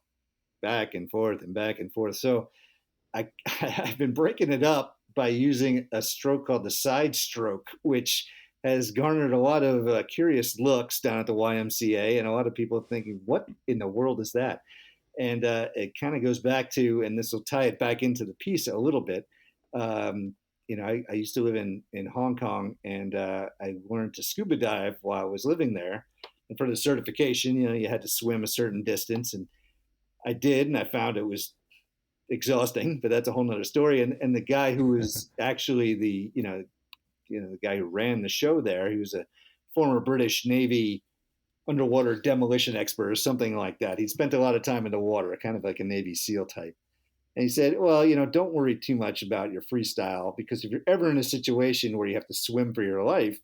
back and forth and back and forth. So I've been breaking it up by using a stroke called the side stroke, which has garnered a lot of curious looks down at the YMCA, and a lot of people thinking, what in the world is that? And it kind of goes back to, and this will tie it back into the piece a little bit. I used to live in Hong Kong, and I learned to scuba dive while I was living there. And for the certification, you had to swim a certain distance, and I did, and I found it was exhausting, but that's a whole nother story. And the guy who was actually the guy who ran the show there, he was a former British Navy underwater demolition expert or something like that. He spent a lot of time in the water, kind of like a Navy SEAL type. And he said, well, don't worry too much about your freestyle, because if you're ever in a situation where you have to swim for your life,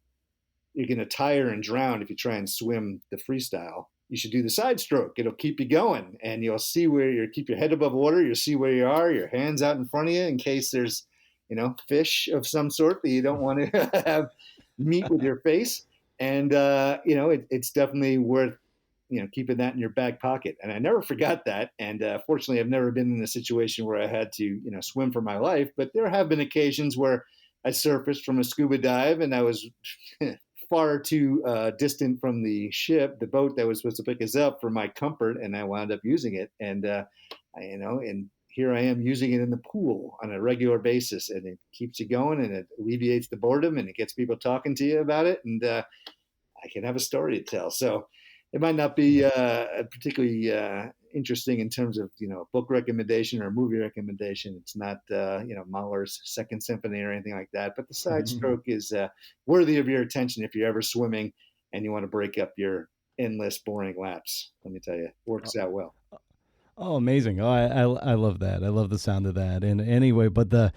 you're going to tire and drown if you try and swim the freestyle. You should do the side stroke. It'll keep you going, and you'll see where keep your head above water. You'll see where you are, your hands out in front of you in case there's, fish of some sort that you don't want to have meet with your face. And, it's definitely worth, keeping that in your back pocket. And I never forgot that. And fortunately, I've never been in a situation where I had to, swim for my life. But there have been occasions where I surfaced from a scuba dive and I was far too distant from the boat that was supposed to pick us up, for my comfort, and I wound up using it. And and here I am using it in the pool on a regular basis, and it keeps you going, and it alleviates the boredom, and it gets people talking to you about it, and I can have a story to tell. So it might not be particularly interesting in terms of a book recommendation or a movie recommendation. It's not Mahler's Second Symphony or anything like that. But the side stroke is worthy of your attention if you're ever swimming and you want to break up your endless boring laps. Let me tell you, it works out well. Oh, amazing! Oh, I love that. I love the sound of that. And anyway, but the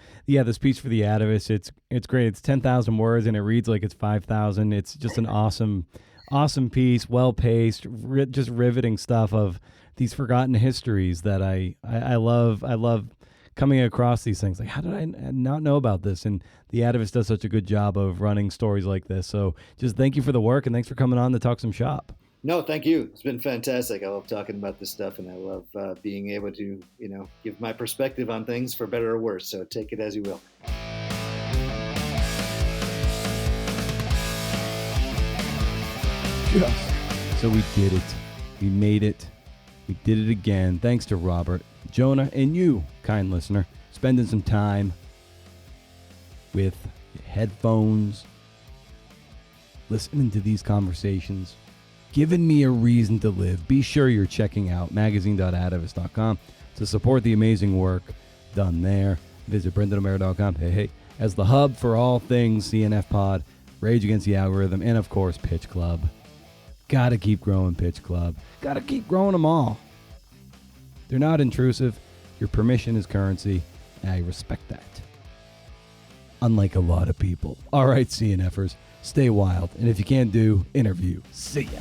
speech for the Atavist, it's great. It's 10,000 words and it reads like it's 5,000. It's just an awesome piece, well paced, just riveting stuff of these forgotten histories that I love. I love coming across these things. Like, how did I not know about this? And the Atavist does such a good job of running stories like this. So just thank you for the work, and thanks for coming on to talk some shop. No, thank you. It's been fantastic. I love talking about this stuff, and I love being able to, give my perspective on things, for better or worse. So take it as you will. So we did it. We made it. We did it again. Thanks to Robert, Jonah, and you, kind listener, spending some time with headphones, listening to these conversations, giving me a reason to live. Be sure you're checking out magazine.atavist.com to support the amazing work done there. Visit brendan'omara.com. Hey, as the hub for all things CNF Pod, Rage Against the Algorithm, and of course, Pitch Club. Gotta keep growing Pitch Club. Gotta keep growing them all. They're not intrusive. Your permission is currency. I respect that. Unlike a lot of people. All right, CNFers, stay wild. And if you can't do, interview. See ya.